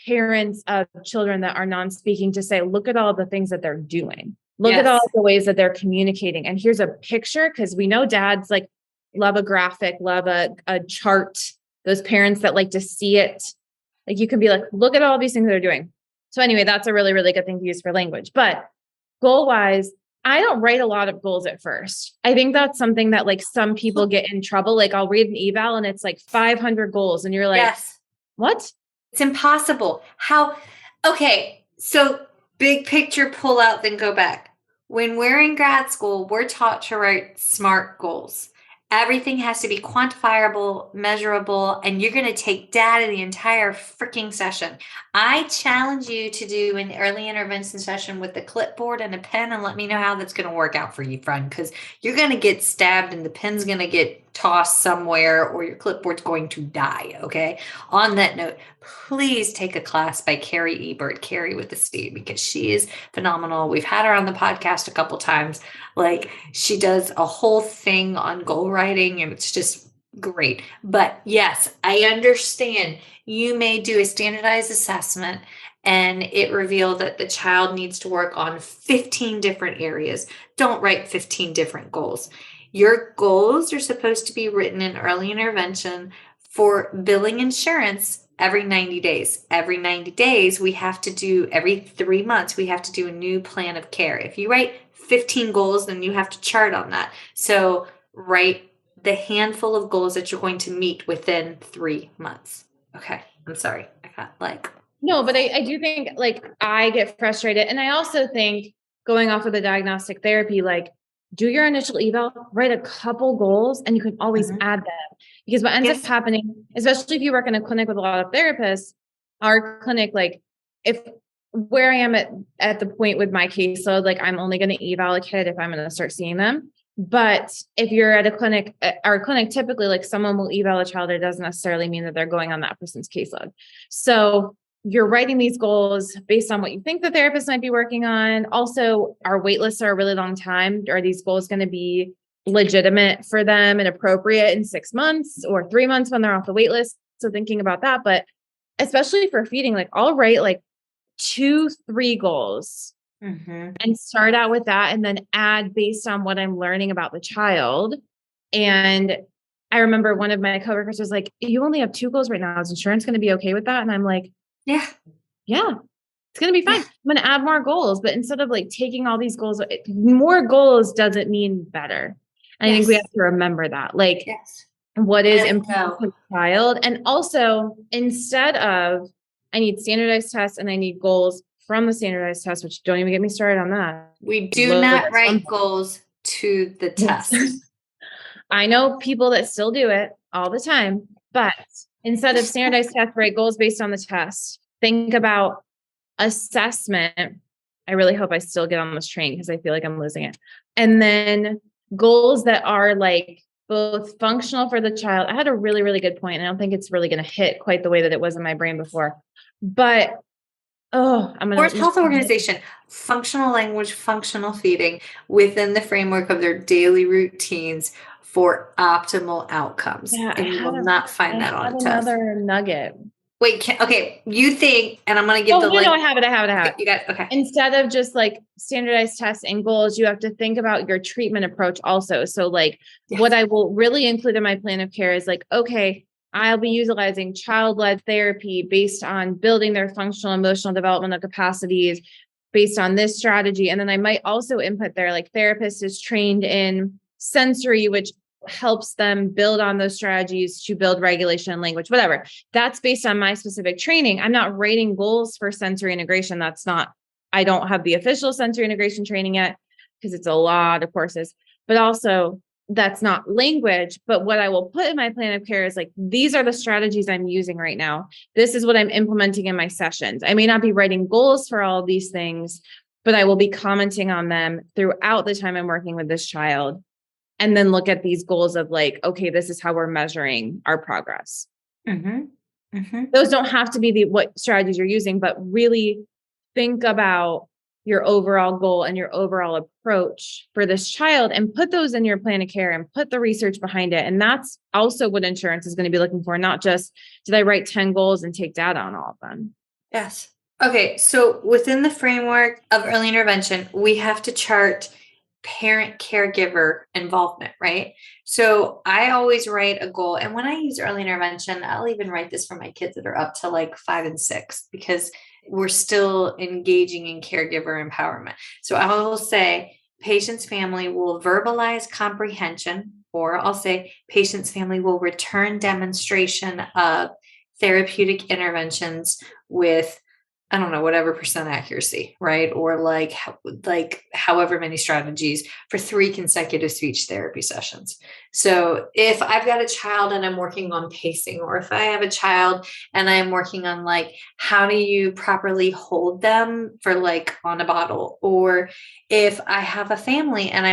parents of children that are non-speaking to say, look at all the things that they're doing. Look at all the ways that they're communicating. And here's a picture, because we know dads like love a graphic, love a chart. Those parents that like to see it. Like you can be like, look at all these things they're doing. So anyway, that's a really, really good thing to use for language. But goal-wise, I don't write a lot of goals at first. I think that's something that like some people get in trouble. Like I'll read an eval and it's like 500 goals. And you're like, what? It's impossible. How? Okay. So big picture, pull out, then go back. When we're in grad school, we're taught to write SMART goals. Everything has to be quantifiable, measurable, and you're going to take data the entire freaking session. I challenge you to do an early intervention session with a clipboard and a pen, and let me know how that's going to work out for you, friend, because you're going to get stabbed and the pen's going to get tossed somewhere or your clipboard's going to die, okay? On that note, please take a class by Carrie Ebert, Carrie with the C, because she is phenomenal. We've had her on the podcast a couple times. Like she does a whole thing on goal writing and it's just great. But yes, I understand you may do a standardized assessment and it revealed that the child needs to work on 15 different areas. Don't write 15 different goals. Your goals are supposed to be written in early intervention for billing insurance every 90 days. Every 90 days, we have to do, every 3 months, we have to do a new plan of care. If you write 15 goals, then you have to chart on that. So write the handful of goals that you're going to meet within 3 months. Okay. I'm sorry. I got like. No, but I do think like I get frustrated. And I also think going off of the diagnostic therapy, like do your initial eval, write a couple goals, and you can always add them. Because what ends up happening, especially if you work in a clinic with a lot of therapists, our clinic, like if where I am at the point with my caseload, like I'm only going to eval a kid if I'm going to start seeing them. But if you're at a clinic, our clinic, typically like someone will eval a child, it doesn't necessarily mean that they're going on that person's caseload. So you're writing these goals based on what you think the therapist might be working on. Also, our wait lists are a really long time. Are these goals going to be legitimate for them and appropriate in 6 months or 3 months when they're off the wait list? So thinking about that, but especially for feeding, like I'll write like 2-3 goals and start out with that and then add based on what I'm learning about the child. And I remember one of my coworkers was like, you only have 2 goals right now. Is insurance going to be okay with that? And I'm like, yeah, it's going to be fine. I'm going to add more goals, but instead of like taking all these goals, more goals doesn't mean better. And I think we have to remember that, like what is important to the child. And also instead of, I need standardized tests and I need goals from the standardized tests, which don't even get me started on that. We do not write goals to the test. I know people that still do it all the time, but instead of standardized tests, write goals based on the test. Think about assessment. I really hope I still get on this train because I feel like I'm losing it. And then goals that are like both functional for the child. I had a really, really good point. I don't think it's really going to hit quite the way that it was in my brain before, but World Health Organization, functional language, functional feeding within the framework of their daily routines for optimal outcomes. Yeah, and you will not find that on a test. Another nugget. Wait, okay. You think, and I'm going to give the link. No, I have it. Okay, you got it. Okay. Instead of just like standardized tests and goals, you have to think about your treatment approach also. So like what I will really include in my plan of care is like, okay, I'll be utilizing child-led therapy based on building their functional, emotional developmental capacities based on this strategy. And then I might also input there, like therapist is trained in sensory, which helps them build on those strategies to build regulation and language, whatever. That's based on my specific training. I'm not rating goals for sensory integration. I don't have the official sensory integration training yet because it's a lot of courses, but also that's not language. But what I will put in my plan of care is like, these are the strategies I'm using right now. This is what I'm implementing in my sessions. I may not be writing goals for all of these things, but I will be commenting on them throughout the time I'm working with this child. And then look at these goals of like, okay, this is how we're measuring our progress. Mm-hmm. Mm-hmm. Those don't have to be what strategies you're using, but really think about your overall goal and your overall approach for this child and put those in your plan of care and put the research behind it. And that's also what insurance is going to be looking for, not just, did I write 10 goals and take data on all of them? Yes. Okay. So within the framework of early intervention, we have to chart parent caregiver involvement, right? So I always write a goal. And when I use early intervention, I'll even write this for my kids that are up to like 5 and 6, because we're still engaging in caregiver empowerment. So I will say patient's family will verbalize comprehension, or I'll say patient's family will return demonstration of therapeutic interventions with, I don't know, whatever % accuracy, right? Or like however many strategies for 3 consecutive speech therapy sessions. So if I've got a child and I'm working on pacing, or if I have a child and I'm working on like, how do you properly hold them for like on a bottle? Or if I have a family and I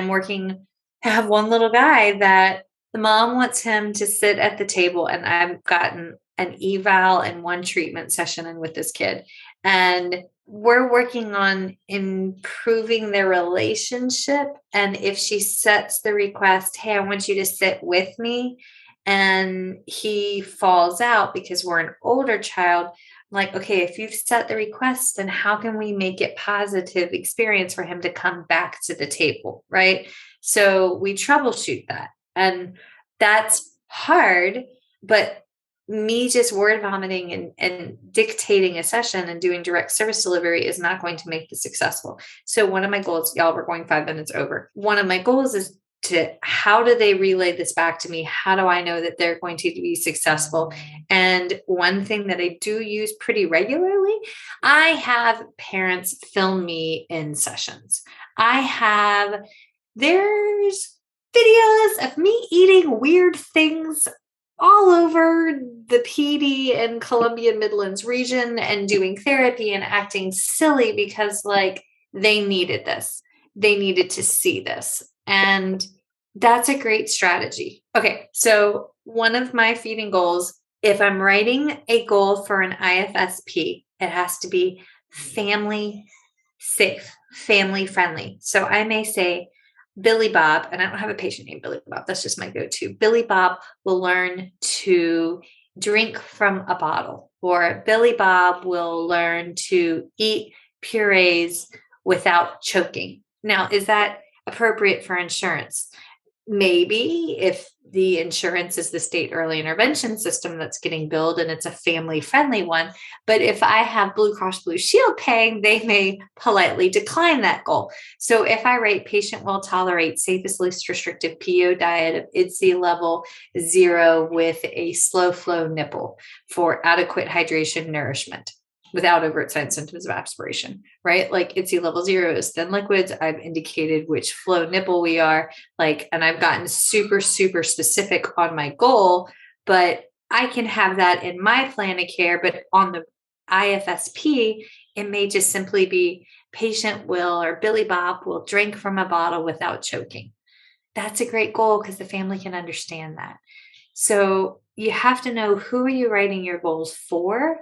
have one little guy that the mom wants him to sit at the table, and I've gotten an eval and 1 treatment session in with this kid. And we're working on improving their relationship. And if she sets the request, hey, I want you to sit with me, and he falls out because we're an older child, I'm like, okay, if you've set the request, then how can we make it positive experience for him to come back to the table, right? So we troubleshoot that. And that's hard, but me just word vomiting and dictating a session and doing direct service delivery is not going to make this successful. So one of my goals, y'all, we're going 5 minutes over. One of my goals is how do they relay this back to me? How do I know that they're going to be successful? And one thing that I do use pretty regularly, I have parents film me in sessions. There's videos of me eating weird things all over the PD and Columbia Midlands region and doing therapy and acting silly because like they needed this. They needed to see this. And that's a great strategy. Okay. So one of my feeding goals, if I'm writing a goal for an IFSP, it has to be family safe, family friendly. So I may say, Billy Bob, and I don't have a patient named Billy Bob, that's just my go-to. Billy Bob will learn to drink from a bottle, or Billy Bob will learn to eat purees without choking. Now, is that appropriate for insurance? Maybe, if the insurance is the state early intervention system that's getting billed and it's a family friendly one. But if I have Blue Cross Blue Shield paying, they may politely decline that goal. So if I write patient will tolerate safest least restrictive PO diet of IDSI level 0 with a slow flow nipple for adequate hydration nourishment, without overt signs symptoms of aspiration, right? Like ITSE level 0 is thin liquids. I've indicated which flow nipple we are like, and I've gotten super, super specific on my goal, but I can have that in my plan of care, but on the IFSP, it may just simply be patient will, or Billy Bob will drink from a bottle without choking. That's a great goal because the family can understand that. So you have to know, who are you writing your goals for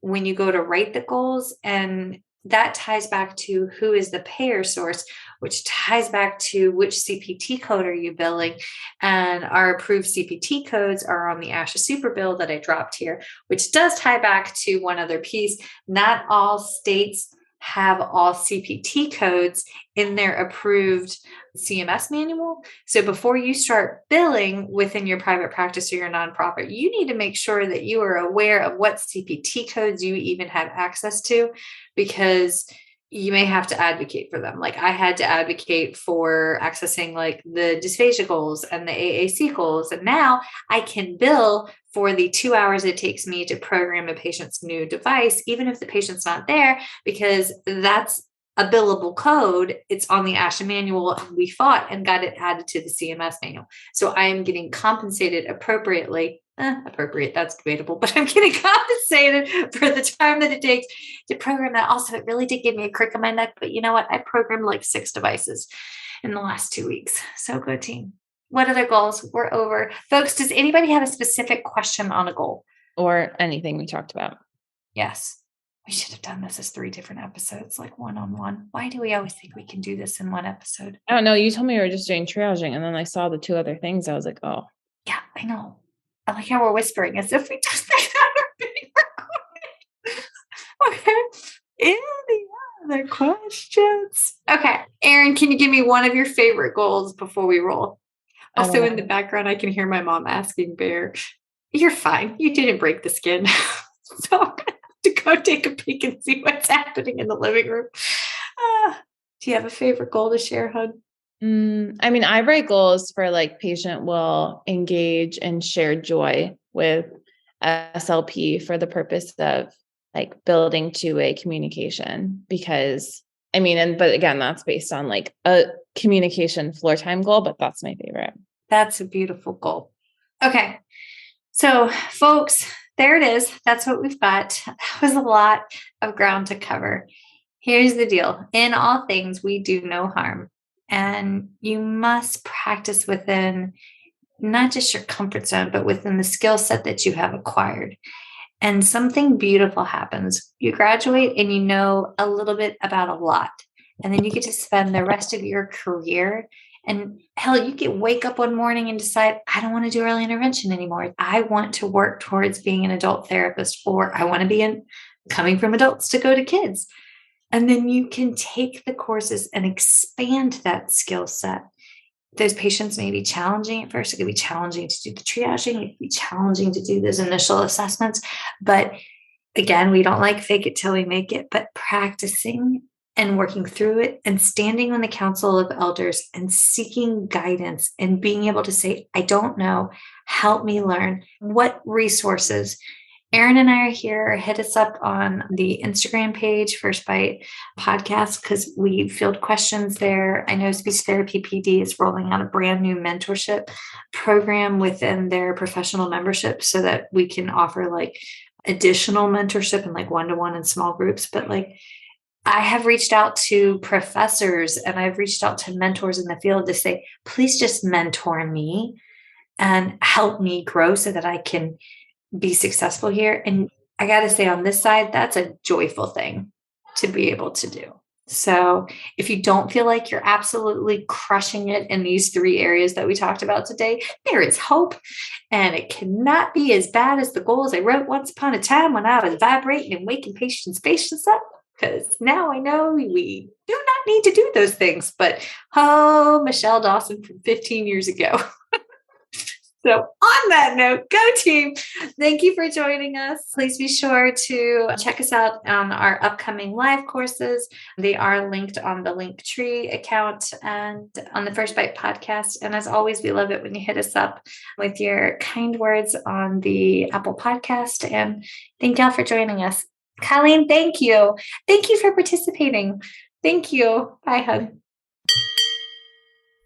when you go to write the goals? And that ties back to who is the payer source, which ties back to which CPT code are you billing. And our approved CPT codes are on the ASHA Super Bill that I dropped here, which does tie back to one other piece. Not all states have all CPT codes in their approved CMS manual. So before you start billing within your private practice or your nonprofit, you need to make sure that you are aware of what CPT codes you even have access to, because you may have to advocate for them. Like I had to advocate for accessing like the dysphagia goals and the AAC goals. And now I can bill for the 2 hours it takes me to program a patient's new device, even if the patient's not there, because that's a billable code. It's on the ASHA manual, and we fought and got it added to the CMS manual. So I am getting compensated appropriately. Appropriate, that's debatable, but I'm getting compensated for the time that it takes to program that. Also, it really did give me a crick in my neck, but you know what? I programmed like 6 devices in the last 2 weeks. So good team. What other goals? We're over. Folks, does anybody have a specific question on a goal? Or anything we talked about? Yes. We should have done this as 3 different episodes, like one-on-one. Why do we always think we can do this in one episode? I don't know. You told me we were just doing triaging, and then I saw the 2 other things. I was like, oh. Yeah, I know. I like how we're whispering as if we just think that we're being recorded. Okay. Any other questions? Okay. Erin, can you give me one of your favorite goals before we roll? Also, in the background, I can hear my mom asking Bear, "You're fine. You didn't break the skin." So I'm going to have to go take a peek and see what's happening in the living room. Do you have a favorite goal to share, hon? I mean, I write goals for like patient will engage and share joy with SLP for the purpose of like building two-way communication, because I mean, but again, that's based on like a communication floor time goal, but that's my favorite. That's a beautiful goal. Okay. So folks, there it is. That's what we've got. That was a lot of ground to cover. Here's the deal. In all things, we do no harm. And you must practice within not just your comfort zone, but within the skill set that you have acquired. And something beautiful happens. You graduate and you know a little bit about a lot. And then you get to spend the rest of your career. And hell, you can wake up one morning and decide, I don't want to do early intervention anymore. I want to work towards being an adult therapist, or I want to be coming from adults to go to kids. And then you can take the courses and expand that skill set. Those patients may be challenging at first. It could be challenging to do the triaging. It could be challenging to do those initial assessments. But again, we don't like fake it till we make it, but practicing and working through it and standing on the council of elders and seeking guidance and being able to say, I don't know, help me learn. What resources? Erin and I are here. Hit us up on the Instagram page, First Bite Podcast, because we field questions there. I know Speech Therapy PD is rolling out a brand new mentorship program within their professional membership so that we can offer like additional mentorship and like one-to-one in small groups. But like I have reached out to professors and I've reached out to mentors in the field to say, please just mentor me and help me grow so that I can be successful here. And I got to say on this side, that's a joyful thing to be able to do. So if you don't feel like you're absolutely crushing it in these 3 areas that we talked about today, there is hope, and it cannot be as bad as the goals I wrote once upon a time when I was vibrating and waking patients' up, because now I know we do not need to do those things. But Michelle Dawson from 15 years ago. So on that note, go team. Thank you for joining us. Please be sure to check us out on our upcoming live courses. They are linked on the Linktree account and on the First Bite podcast. And as always, we love it when you hit us up with your kind words on the Apple podcast. And thank y'all for joining us. Colleen, thank you. Thank you for participating. Thank you. Bye, hug.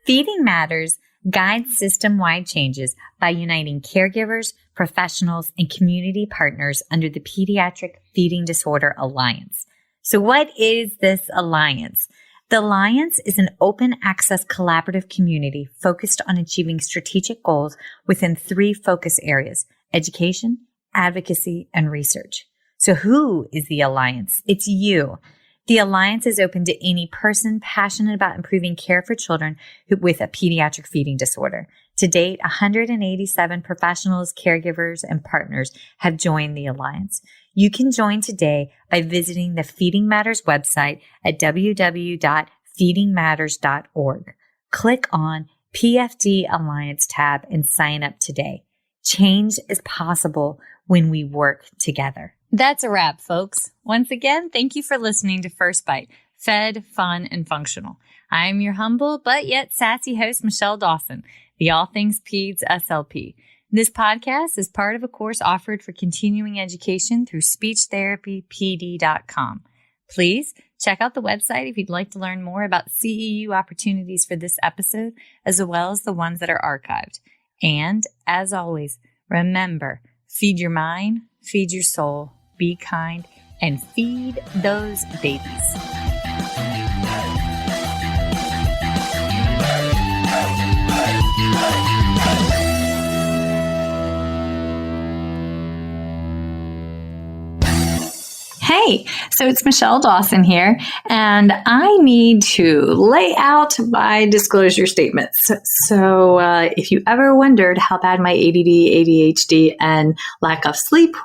Feeding Matters guides system-wide changes by uniting caregivers, professionals, and community partners under the Pediatric Feeding Disorder Alliance. So what is this alliance? The Alliance is an open access collaborative community focused on achieving strategic goals within 3 focus areas: education, advocacy, and research. So who is the Alliance? It's you. The Alliance is open to any person passionate about improving care for children with a pediatric feeding disorder. To date, 187 professionals, caregivers, and partners have joined the Alliance. You can join today by visiting the Feeding Matters website at www.feedingmatters.org. Click on PFD Alliance tab and sign up today. Change is possible when we work together. That's a wrap, folks. Once again, thank you for listening to First Bite, fed, fun, and functional. I'm your humble but yet sassy host, Michelle Dawson, the All Things Peds SLP. This podcast is part of a course offered for continuing education through speechtherapypd.com. Please check out the website if you'd like to learn more about CEU opportunities for this episode, as well as the ones that are archived. And as always, remember, feed your mind, feed your soul, be kind, and feed those babies. Hey, so it's Michelle Dawson here, and I need to lay out my disclosure statements. So if you ever wondered how bad my ADD, ADHD, and lack of sleep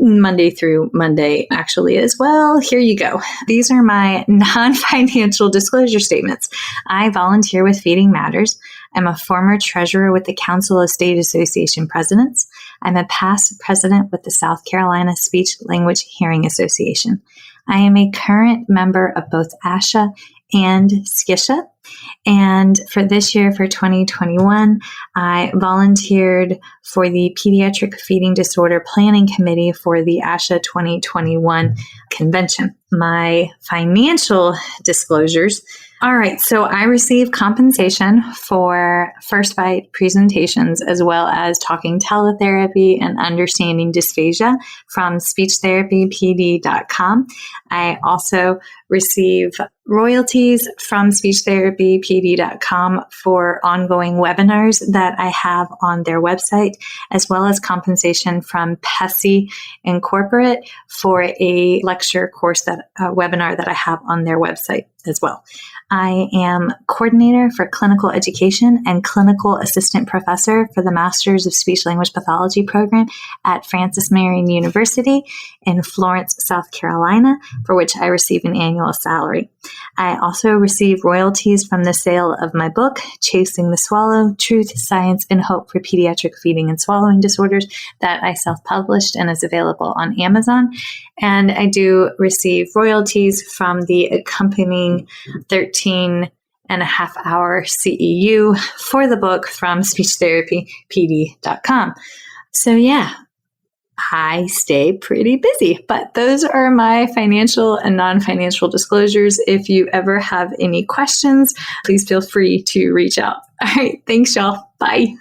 Monday through Monday actually is, well, here you go. These are my non-financial disclosure statements. I volunteer with Feeding Matters. I'm a former treasurer with the Council of State Association Presidents. I'm a past president with the South Carolina Speech Language Hearing Association. I am a current member of both ASHA and SCISHA. And for this year, for 2021, I volunteered for the Pediatric Feeding Disorder Planning Committee for the ASHA 2021 convention. My financial disclosures. All right, so I receive compensation for First Bite presentations as well as talking teletherapy and understanding dysphagia from speechtherapypd.com. I also receive royalties from speechtherapypd.com for ongoing webinars that I have on their website, as well as compensation from PESI Incorporate for a lecture course webinar that I have on their website as well. I am coordinator for clinical education and clinical assistant professor for the Masters of Speech Language Pathology program at Francis Marion University in Florence, South Carolina, for which I receive an annual salary. I also receive royalties from the sale of my book, Chasing the Swallow, Truth, Science, and Hope for Pediatric Feeding and Swallowing Disorders, that I self-published and is available on Amazon. And I do receive royalties from the accompanying 13.5-hour CEU for the book from speechtherapypd.com. So yeah, I stay pretty busy, but those are my financial and non-financial disclosures. If you ever have any questions, please feel free to reach out. All right. Thanks, y'all. Bye.